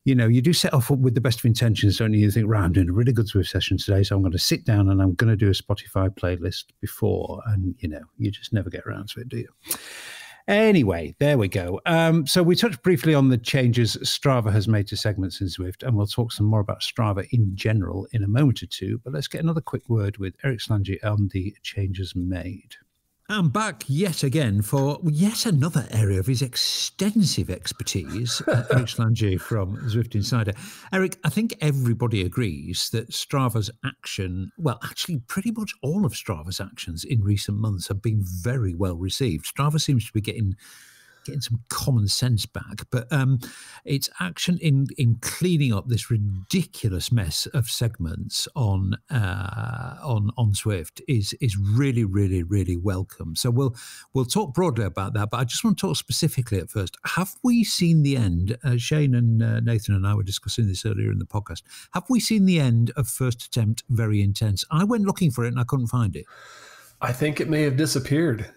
you do set off with the best of intentions, don't you? You think, right, I'm doing a really good Zwift session today, so I'm going to sit down and I'm going to do a Spotify playlist before, and, you just never get around to it, do you? Anyway, there we go. So we touched briefly on the changes Strava has made to segments in Zwift, and we'll talk some more about Strava in general in a moment or two, but let's get another quick word with Eric Slangi on the changes made. I'm back yet again for yet another area of his extensive expertise, Eric Slanger from Zwift Insider. Eric, I think everybody agrees that Strava's action, well, actually pretty much all of Strava's actions in recent months have been very well received. Strava seems to be getting some common sense back, but its action in cleaning up this ridiculous mess of segments on Zwift is really, really, really welcome. So we'll talk broadly about that, but I just want to talk specifically at first. Have we seen the end? Shane and Nathan and I were discussing this earlier in the podcast. Have we seen the end of First Attempt Very Intense? I went looking for it and I couldn't find it. I think it may have disappeared.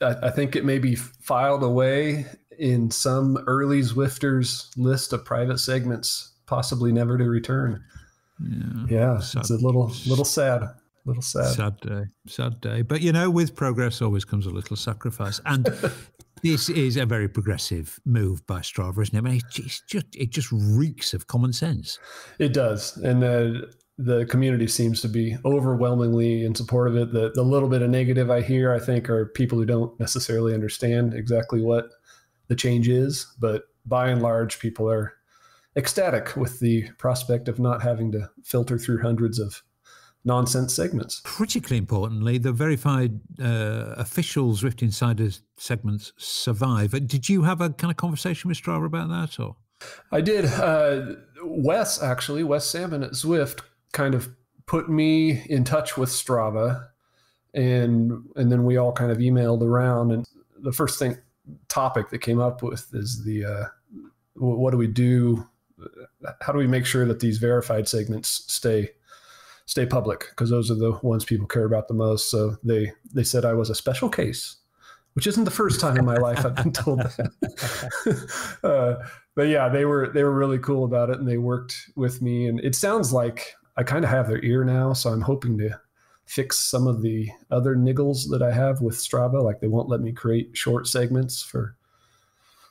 I think it may be filed away in some early Zwifters list of private segments, possibly never to return. Yeah, it's a little sad. Sad day. But with progress always comes a little sacrifice, and this is a very progressive move by Strava, isn't it? I mean, it just reeks of common sense. It does, and the community seems to be overwhelmingly in support of it. The little bit of negative I hear, I think, are people who don't necessarily understand exactly what the change is. But by and large, people are ecstatic with the prospect of not having to filter through hundreds of nonsense segments. Critically importantly, the verified official Zwift Insider segments survive. Did you have a kind of conversation with Strava about that? Or I did. Wes Salmon at Zwift kind of put me in touch with Strava, and then we all kind of emailed around, and the first topic that came up with is the what do we do? How do we make sure that these verified segments stay public? Because those are the ones people care about the most. So they said I was a special case, which isn't the first time in my life I've been told that. But yeah, they were really cool about it, and they worked with me. And it sounds like I kind of have their ear now, so I'm hoping to fix some of the other niggles that I have with Strava. Like they won't let me create short segments for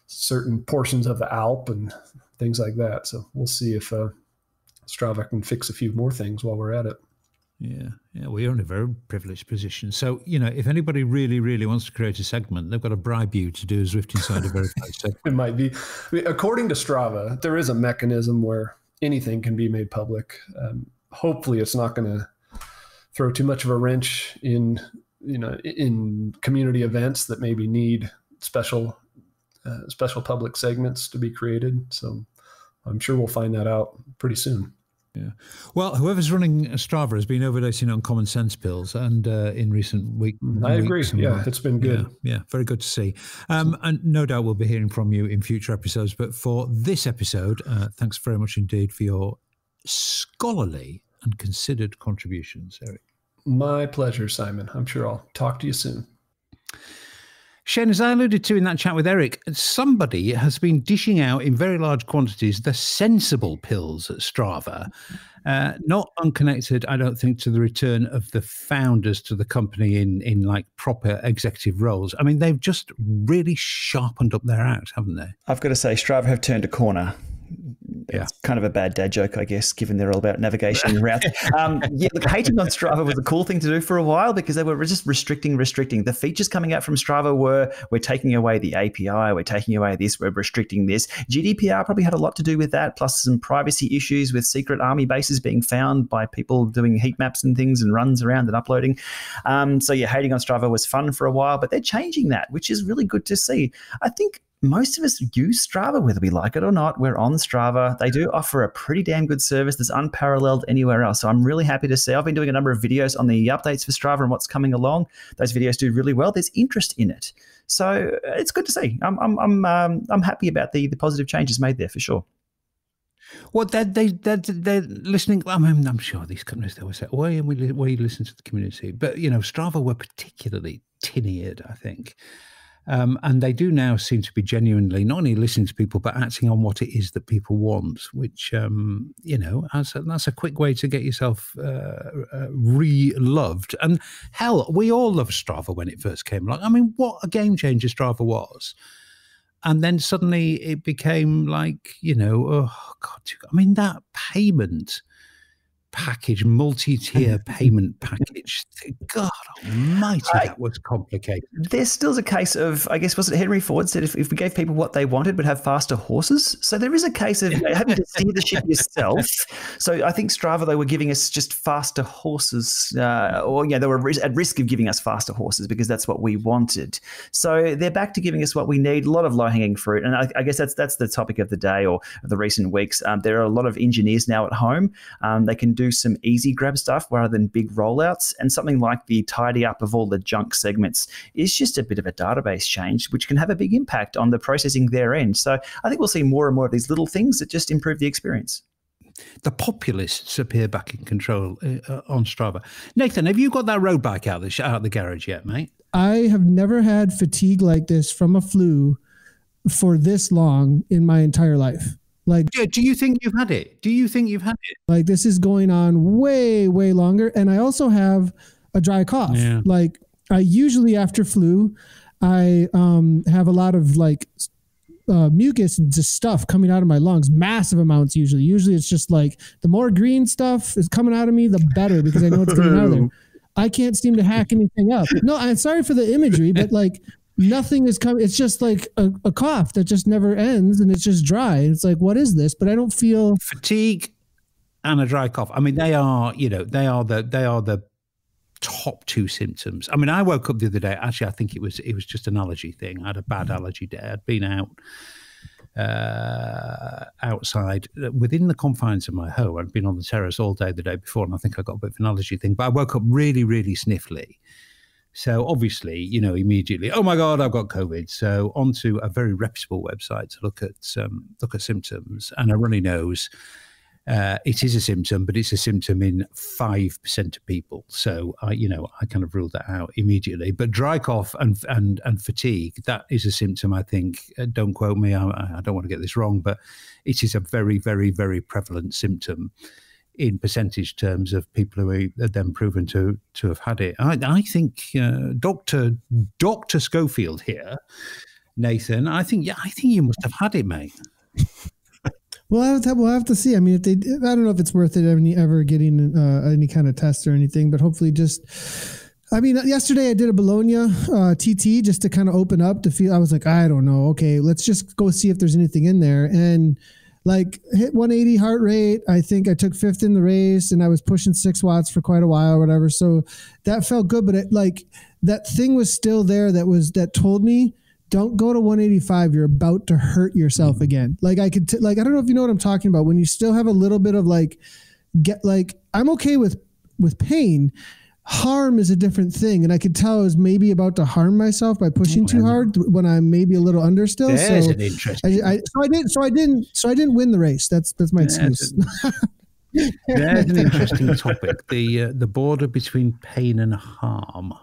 certain portions of the Alp and things like that. So we'll see if Strava can fix a few more things while we're at it. Yeah, we're in a very privileged position. So, if anybody really, really wants to create a segment, they've got to bribe you to do a Zwift Insider verified segment. It might be. According to Strava, there is a mechanism where anything can be made public. Hopefully it's not going to throw too much of a wrench in community events that maybe need special public segments to be created. So I'm sure we'll find that out pretty soon. Yeah. Well, whoever's running Strava has been overdosing on common sense pills, and in recent weeks. I agree. Yeah, it's been good. Yeah, very good to see. And no doubt we'll be hearing from you in future episodes. But for this episode, thanks very much indeed for your scholarly and considered contributions, Eric. My pleasure, Simon. I'm sure I'll talk to you soon. Shane, as I alluded to in that chat with Eric, somebody has been dishing out in very large quantities the sensible pills at Strava, not unconnected, I don't think, to the return of the founders to the company in like proper executive roles. I mean, they've just really sharpened up their act, haven't they? I've got to say, Strava have turned a corner. Yeah. It's kind of a bad dad joke, I guess, given they're all about navigation and routes. Look, hating on Strava was a cool thing to do for a while because they were just restricting. The features coming out from Strava we're taking away the API, we're taking away this, we're restricting this. GDPR probably had a lot to do with that, plus some privacy issues with secret army bases being found by people doing heat maps and things and runs around and uploading. Hating on Strava was fun for a while, but they're changing that, which is really good to see. I think most of us use Strava, whether we like it or not. We're on Strava. They do offer a pretty damn good service that's unparalleled anywhere else. So I'm really happy to see. I've been doing a number of videos on the updates for Strava and what's coming along. Those videos do really well. There's interest in it. So it's good to see. I'm happy about the positive changes made there for sure. Well, they're listening. I mean, I'm sure these companies, they always say, why you listen to the community? But, Strava were particularly tin-eared, I think. And they do now seem to be genuinely not only listening to people, but acting on what it is that people want, which, that's a quick way to get yourself re-loved. And hell, we all loved Strava when it first came along. I mean, what a game changer Strava was. And then suddenly it became like, that payment package, multi-tier payment package. God almighty, that was complicated. There still's a case of, I guess, was it Henry Ford said, if we gave people what they wanted, we'd have faster horses. So there is a case of having to steer the ship yourself. So I think Strava, they were giving us just faster horses, they were at risk of giving us faster horses because that's what we wanted. So they're back to giving us what we need, a lot of low-hanging fruit. And I guess that's the topic of the day or of the recent weeks. There are a lot of engineers now at home. They can do some easy grab stuff rather than big rollouts, and something like the tidy up of all the junk segments is just a bit of a database change, which can have a big impact on the processing their end. So I think we'll see more and more of these little things that just improve the experience. The populists appear back in control on Strava. Nathan, have you got that road bike out the garage yet, mate? I have never had fatigue like this from a flu for this long in my entire life. Like, do you think you've had it? Like, this is going on way, way longer. And I also have a dry cough. Yeah. Like, I usually after flu, I have a lot of like mucus and just stuff coming out of my lungs, massive amounts usually. Usually it's just like the more green stuff is coming out of me, the better, because I know it's coming out of there. I can't seem to hack anything up. No, I'm sorry for the imagery, but like, nothing is coming. It's just like a cough that just never ends, and it's just dry. It's like, what is this? But I don't feel fatigue and a dry cough. I mean, they are the top two symptoms. I mean, I woke up the other day. Actually, I think it was just an allergy thing. I had a bad allergy day. I'd been outside within the confines of my home. I'd been on the terrace all day the day before, and I think I got a bit of an allergy thing. But I woke up really, really sniffly. So obviously, immediately, oh my God, I've got COVID. So onto a very reputable website to look at symptoms, and a runny nose. It is a symptom, but it's a symptom in 5% of people. So I kind of ruled that out immediately. But dry cough and fatigue, that is a symptom. I think. Don't quote me. I don't want to get this wrong, but it is a very, very, very prevalent symptom in percentage terms of people who are then proven to have had it. I think Dr. Schofield here, Nathan, I think you must have had it, mate. Well, we'll have to see. I mean, I don't know if it's worth it ever getting any kind of test or anything, but hopefully yesterday I did a Bologna TT just to kind of open up to feel. I was like, I don't know. Okay, let's just go see if there's anything in there. And like hit 180 heart rate. I think I took 5th in the race, and I was pushing 6 watts for quite a while or whatever. So that felt good, but that thing was still there. That told me, don't go to 185. You're about to hurt yourself again. Like I could, I don't know if you know what I'm talking about. When you still have a little bit of I'm okay with pain. Harm is a different thing, and I could tell I was maybe about to harm myself by pushing too hard when I'm maybe a little under still. There's an interesting. I didn't win the race. That's my excuse. There's an interesting topic. The border between pain and harm.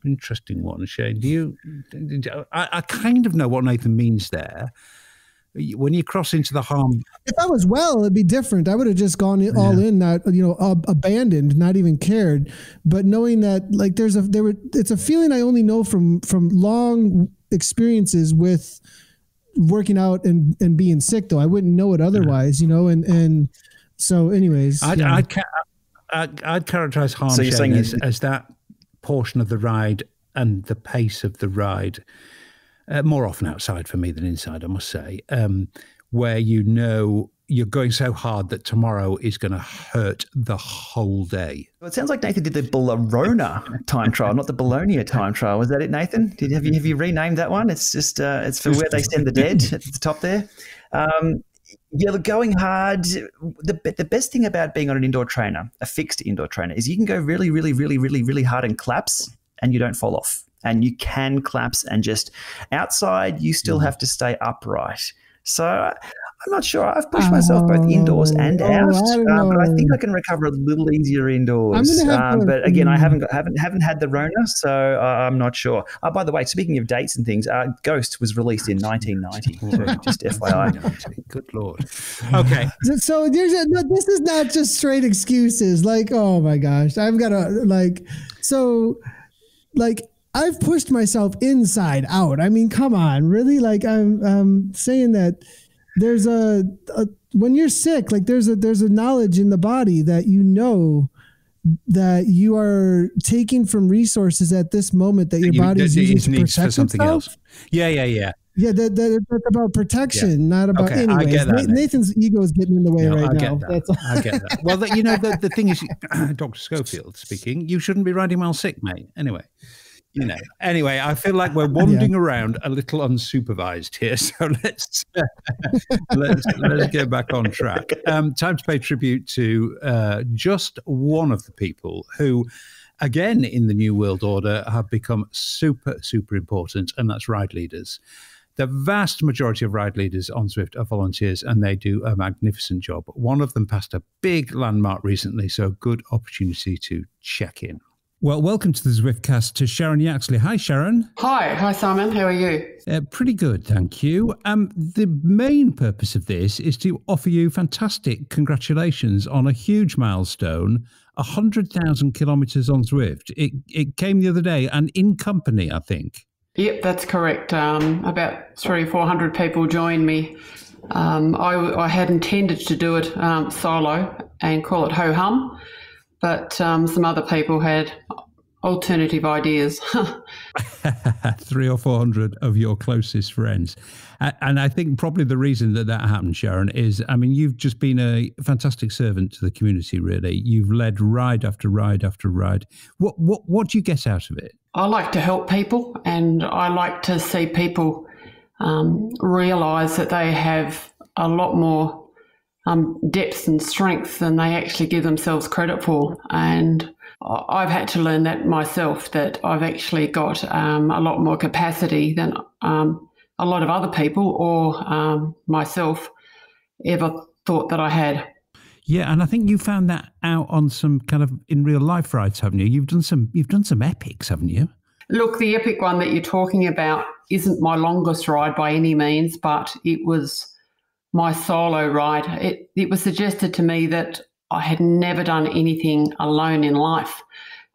Interesting one, Shane. I kind of know what Nathan means there. When you cross into the harm, if I was well, it'd be different. I would have just gone all in, not abandoned, not even cared. But knowing that, like, it's a feeling I only know from long experiences with working out and being sick. Though I wouldn't know it otherwise, And so, anyways, I'd characterize harm as that portion of the ride and the pace of the ride. More often outside for me than inside, I must say, where you're going so hard that tomorrow is going to hurt the whole day. Well, it sounds like Nathan did the Bologna time trial, not the Bologna time trial. Was that it, Nathan? Have you renamed that one? It's just it's for where they send the dead at the top there. Going hard. The best thing about being on an indoor trainer, a fixed indoor trainer, is you can go really, really, really, really, really hard and collapse, and you don't fall off. And you can collapse, and just outside, you still have to stay upright. So I'm not sure. I've pushed myself both indoors and out, but I think I can recover a little easier indoors. But again, I haven't had the Rona, so I'm not sure. By the way, speaking of dates and things, Ghost was released in 1990. Just FYI. Good Lord. Okay. So this is not just straight excuses. Like, oh my gosh, I've got to I've pushed myself inside out. I mean, come on, really? Like I'm saying that there's when you're sick, like there's a knowledge in the body that you know that you are taking from resources at this moment that your body is using to protect something else. Yeah. Yeah, that's about protection, not about anyways. I get that, Nathan's ego is getting in the way right now. I get that. Well, the thing is, Dr. Schofield speaking, you shouldn't be riding while sick, mate. Anyway, I feel like we're wandering around a little unsupervised here, so let's get back on track. Time to pay tribute to just one of the people who, again, in the New World Order, have become super, super important, and that's ride leaders. The vast majority of ride leaders on Zwift are volunteers, and they do a magnificent job. One of them passed a big landmark recently, so a good opportunity to check in. Well, welcome to the Zwiftcast to Sharon Yaxley. Hi, Sharon. Hi, Simon. How are you? Pretty good, thank you. The main purpose of this is to offer you fantastic congratulations on a huge milestone, 100,000 kilometres on Zwift. It came the other day, and in company, I think. Yep, that's correct. About 300 or 400 people joined me. I had intended to do it solo and call it ho-hum, but some other people had alternative ideas. 300 or 400 of your closest friends. And I think probably the reason that happened, Sharon, is, you've just been a fantastic servant to the community, really. You've led ride after ride after ride. What do you get out of it? I like to help people, and I like to see people realise that they have a lot more depth and strength than they actually give themselves credit for. And I've had to learn that myself, that I've actually got a lot more capacity than a lot of other people or myself ever thought that I had. Yeah, and I think you found that out on some kind of in real life rides, haven't you? You've done some epics, haven't you? Look, the epic one that you're talking about isn't my longest ride by any means, but it was my solo ride. It was suggested to me that I had never done anything alone in life.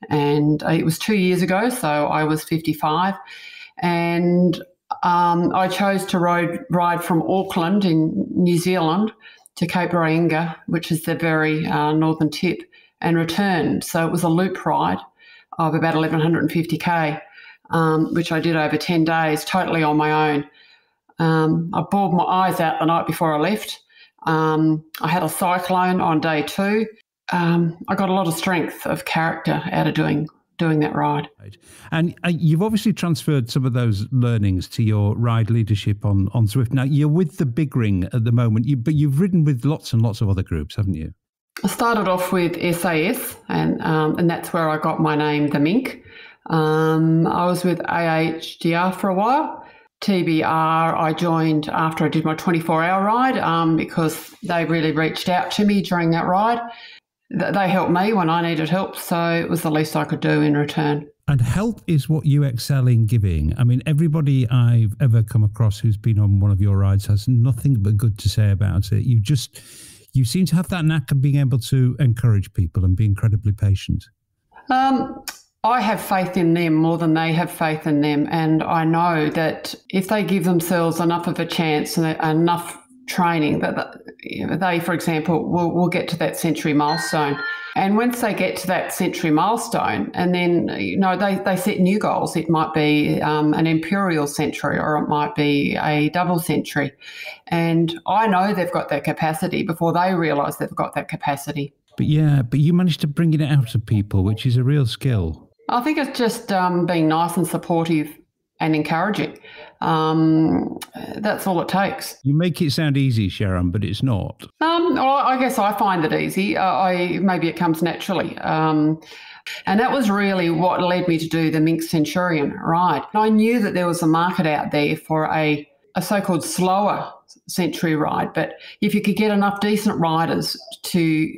And it was 2 years ago, so I was 55. And I chose to ride from Auckland in New Zealand to Cape Reinga, which is the very northern tip, and returned. So it was a loop ride of about 1,150k, which I did over 10 days, totally on my own. I bawled my eyes out the night before I left. I had a cyclone on day 2. I got a lot of strength of character out of doing that ride. And you've obviously transferred some of those learnings to your ride leadership on Zwift. Now, you're with the Big Ring at the moment, but you've ridden with lots and lots of other groups, haven't you? I started off with SAS, and that's where I got my name, the Mink. I was with AHDR for a while. TBR I joined after I did my 24-hour ride because they really reached out to me during that ride. They helped me when I needed help, so it was the least I could do in return. And help is what you excel in giving. Everybody I've ever come across who's been on one of your rides has nothing but good to say about it. You seem to have that knack of being able to encourage people and be incredibly patient. I have faith in them more than they have faith in them, and I know that if they give themselves enough of a chance and enough training, that they, for example, will get to that century milestone. And once they get to that century milestone, and then they set new goals. It might be an imperial century, or it might be a double century. And I know they've got that capacity before they realise they've got that capacity. But you managed to bring it out of people, which is a real skill. I think it's just being nice and supportive and encouraging. That's all it takes. You make it sound easy, Sharon, but it's not. I guess I find it easy. Maybe it comes naturally. And that was really what led me to do the Mink Centurion ride. I knew that there was a market out there for a so-called slower century ride, but if you could get enough decent riders to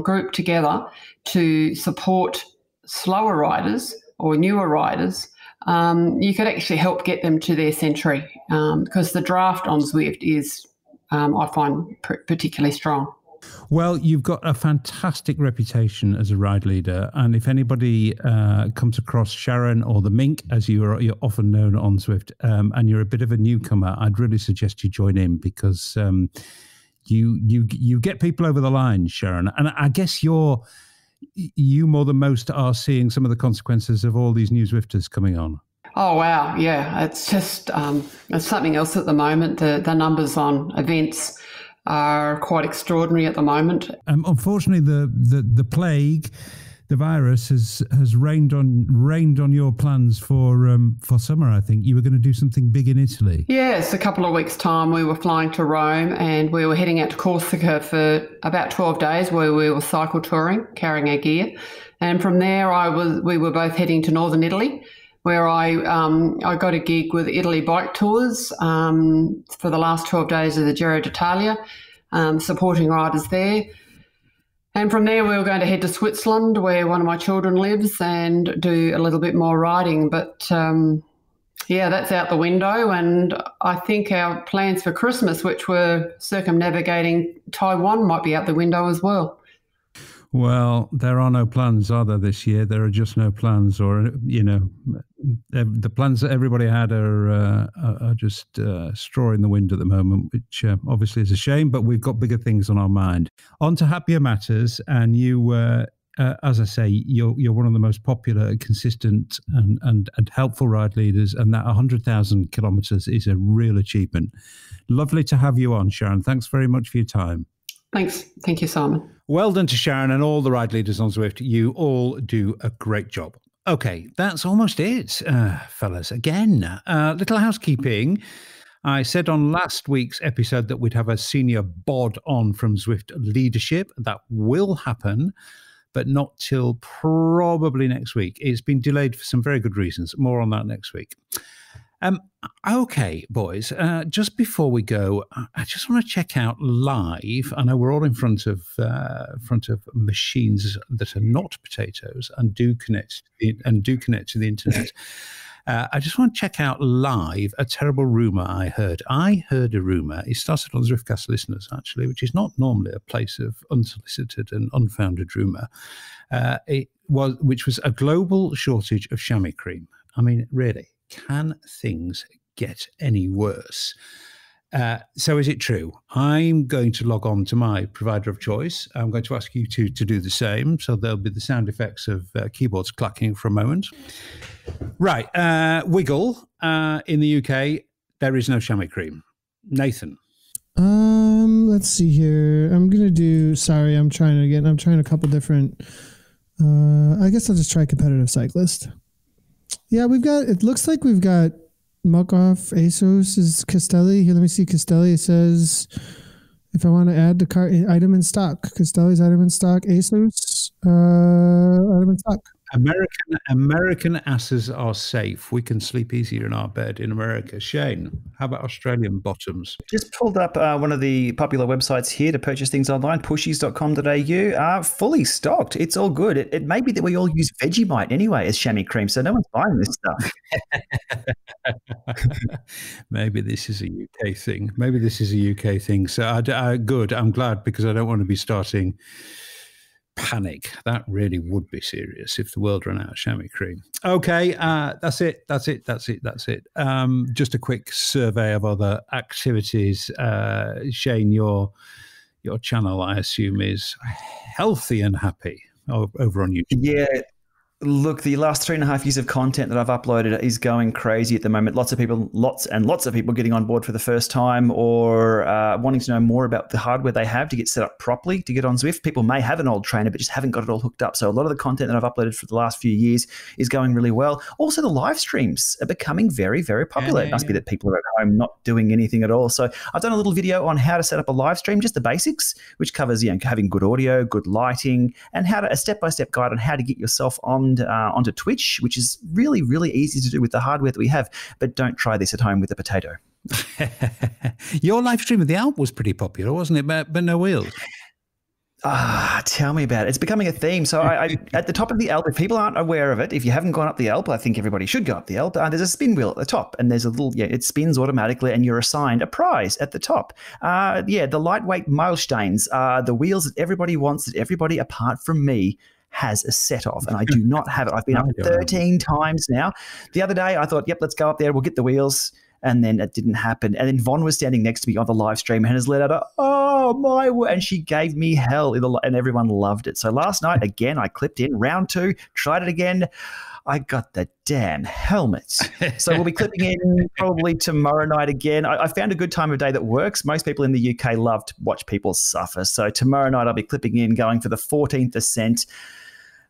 group together to support slower riders or newer riders, you could actually help get them to their century because the draft on Zwift is, I find, particularly strong. Well, you've got a fantastic reputation as a ride leader, and if anybody comes across Sharon or the Mink, as you're often known on Zwift, and you're a bit of a newcomer, I'd really suggest you join in because you get people over the line, Sharon. And I guess you more than most are seeing some of the consequences of all these new Zwifters coming on. Oh, wow. Yeah, it's just it's something else at the moment. The numbers on events are quite extraordinary at the moment. Unfortunately, the plague, the virus, has rained on your plans for summer. I think you were going to do something big in Italy. Yes, a couple of weeks' time we were flying to Rome, and we were heading out to Corsica for about 12 days, where we were cycle touring, carrying our gear, and from there we were both heading to northern Italy, where I got a gig with Italy Bike Tours for the last 12 days of the Giro d'Italia, supporting riders there. And from there, we were going to head to Switzerland, where one of my children lives, and do a little bit more riding. But, that's out the window. And I think our plans for Christmas, which were circumnavigating Taiwan, might be out the window as well. Well, there are no plans, are there, this year? There are just no plans, or, the plans that everybody had are just straw in the wind at the moment, which obviously is a shame, but we've got bigger things on our mind. On to happier matters, and you, as I say, you're one of the most popular, consistent and helpful ride leaders, and that 100,000 kilometres is a real achievement. Lovely to have you on, Sharon. Thanks very much for your time. Thanks. Thank you, Simon. Well done to Sharon and all the ride leaders on Zwift. You all do a great job. Okay, that's almost it, fellas. Again, little housekeeping. I said on last week's episode that we'd have a senior bod on from Zwift leadership. That will happen, but not till probably next week. It's been delayed for some very good reasons. More on that next week. Okay, boys, just before we go, I just want to check out live. I know we're all in front of machines that are not potatoes and do connect to the internet. I just want to check out live a terrible rumor I heard. I heard a rumor. It started on Zwiftcast listeners, actually, which is not normally a place of unsolicited and unfounded rumor. Which was a global shortage of chamois cream. I mean, really. Can things get any worse? So is it true? I'm going to log on to my provider of choice. I'm going to ask you to do the same. So there'll be the sound effects of keyboards clacking for a moment. Right. Wiggle. In the UK, there is no chamois cream. Nathan. Let's see here. I'm trying a couple different. I guess I'll just try competitive cyclist. Yeah, it looks like we've got Muck-Off, ASOS is Castelli. Here, let me see. Castelli says, if I want to add the cart item in stock, Castelli's item in stock, ASOS, item in stock. American asses are safe. We can sleep easier in our bed in America. Shane, how about Australian bottoms? Just pulled up one of the popular websites here to purchase things online, pushies.com.au. Fully stocked. It's all good. It may be that we all use Vegemite anyway as chamois cream, so no one's buying this stuff. Maybe this is a UK thing. So good. I'm glad, because I don't want to be starting panic. That really would be serious if the world ran out of chamois cream. Okay, that's it. Just a quick survey of other activities. Shane, your channel, I assume, is healthy and happy over on YouTube. Yeah. Look, the last 3.5 years of content that I've uploaded is going crazy at the moment. Lots of people getting on board for the first time, or wanting to know more about the hardware they have to get set up properly to get on Zwift. People may have an old trainer but just haven't got it all hooked up. So a lot of the content that I've uploaded for the last few years is going really well. Also, the live streams are becoming very, very popular. It must be that people are at home not doing anything at all. So I've done a little video on how to set up a live stream, just the basics, which covers having good audio, good lighting, and a step-by-step guide on how to get yourself onto Twitch, which is really, really easy to do with the hardware that we have. But don't try this at home with a potato. Your live stream of the Alp was pretty popular, wasn't it? But no wheels. Tell me about it. It's becoming a theme. So I at the top of the Alp, if people aren't aware of it, if you haven't gone up the Alp, I think everybody should go up the Alp. There's a spin wheel at the top, and there's a little, it spins automatically, and you're assigned a prize at the top. The lightweight Milesteins are the wheels that everybody wants, that everybody apart from me has a set of, and I do not have it. I've been up 13 times now. The other day I thought, let's go up there, we'll get the wheels. And then it didn't happen. And then Von was standing next to me on the live stream and has let out "Oh my word!" And she gave me hell, and everyone loved it. So last night again, I clipped in round 2, tried it again. I got the damn helmet. So we'll be clipping in probably tomorrow night again. I found a good time of day that works. Most people in the UK love to watch people suffer. So tomorrow night I'll be clipping in, going for the 14th ascent.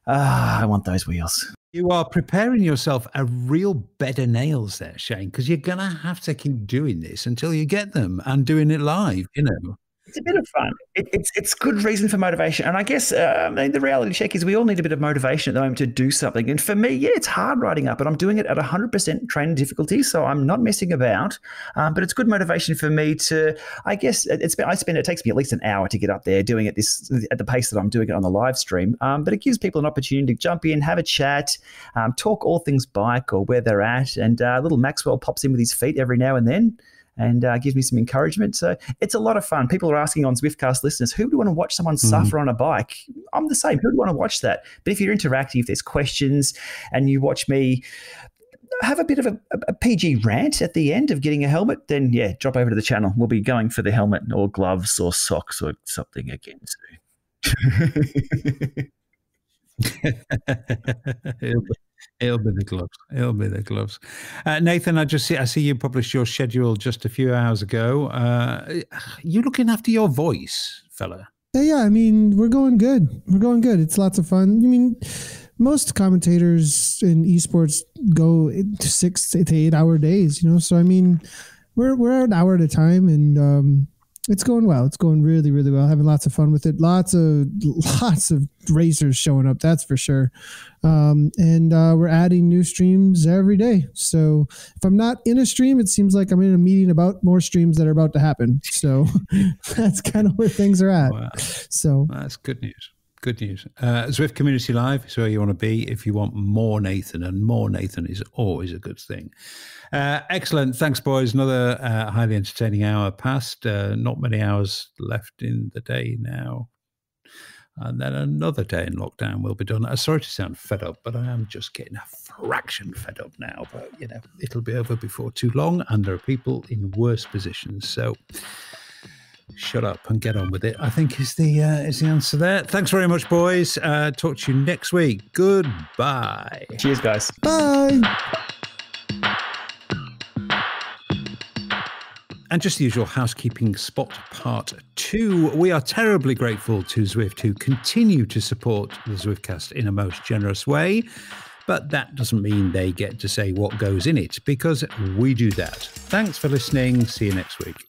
I want those wheels. You are preparing yourself a real bed of nails there, Shane, because you're going to have to keep doing this until you get them and doing it live, you know. It's a bit of fun. It's good reason for motivation. And I guess the reality check is we all need a bit of motivation at the moment to do something. And for me, yeah, it's hard riding up, but I'm doing it at 100% training difficulty, so I'm not messing about. But it's good motivation for me to, I guess, it takes me at least an hour to get up there doing it at the pace that I'm doing it on the live stream. But it gives people an opportunity to jump in, have a chat, talk all things bike or where they're at. And little Maxwell pops in with his feet every now and then, and gives me some encouragement. So it's a lot of fun. People are asking on Zwiftcast listeners, who do you want to watch someone suffer on a bike? I'm the same. Who do you want to watch that? But if you're interactive, there's questions, and you watch me have a bit of a PG rant at the end of getting a helmet, then, yeah, drop over to the channel. We'll be going for the helmet or gloves or socks or something again soon. It'll be the gloves. It'll be the gloves. Nathan, I see you published your schedule just a few hours ago. You looking after your voice, fella? Yeah, I mean, we're going good. It's lots of fun. I mean, most commentators in esports go 6 to 8 hour days, you know. So I mean, we're an hour at a time, and it's going well. It's going really, really well. Having lots of fun with it. Lots of racers showing up. That's for sure. And we're adding new streams every day. So if I'm not in a stream, it seems like I'm in a meeting about more streams that are about to happen. So that's kind of where things are at. Wow. So that's good news. Good news. Zwift Community Live is where you want to be if you want more Nathan, and more Nathan is always a good thing. Excellent. Thanks, boys. Another highly entertaining hour passed. Not many hours left in the day now. And then another day in lockdown will be done. Sorry to sound fed up, but I am just getting a fraction fed up now. But, you know, it'll be over before too long, and there are people in worse positions. So shut up and get on with it, I think, is the answer there. Thanks very much, boys. Talk to you next week. Goodbye. Cheers, guys. Bye. And just the usual housekeeping spot part 2. We are terribly grateful to Zwift, who continue to support the Zwiftcast in a most generous way. But that doesn't mean they get to say what goes in it, because we do that. Thanks for listening. See you next week.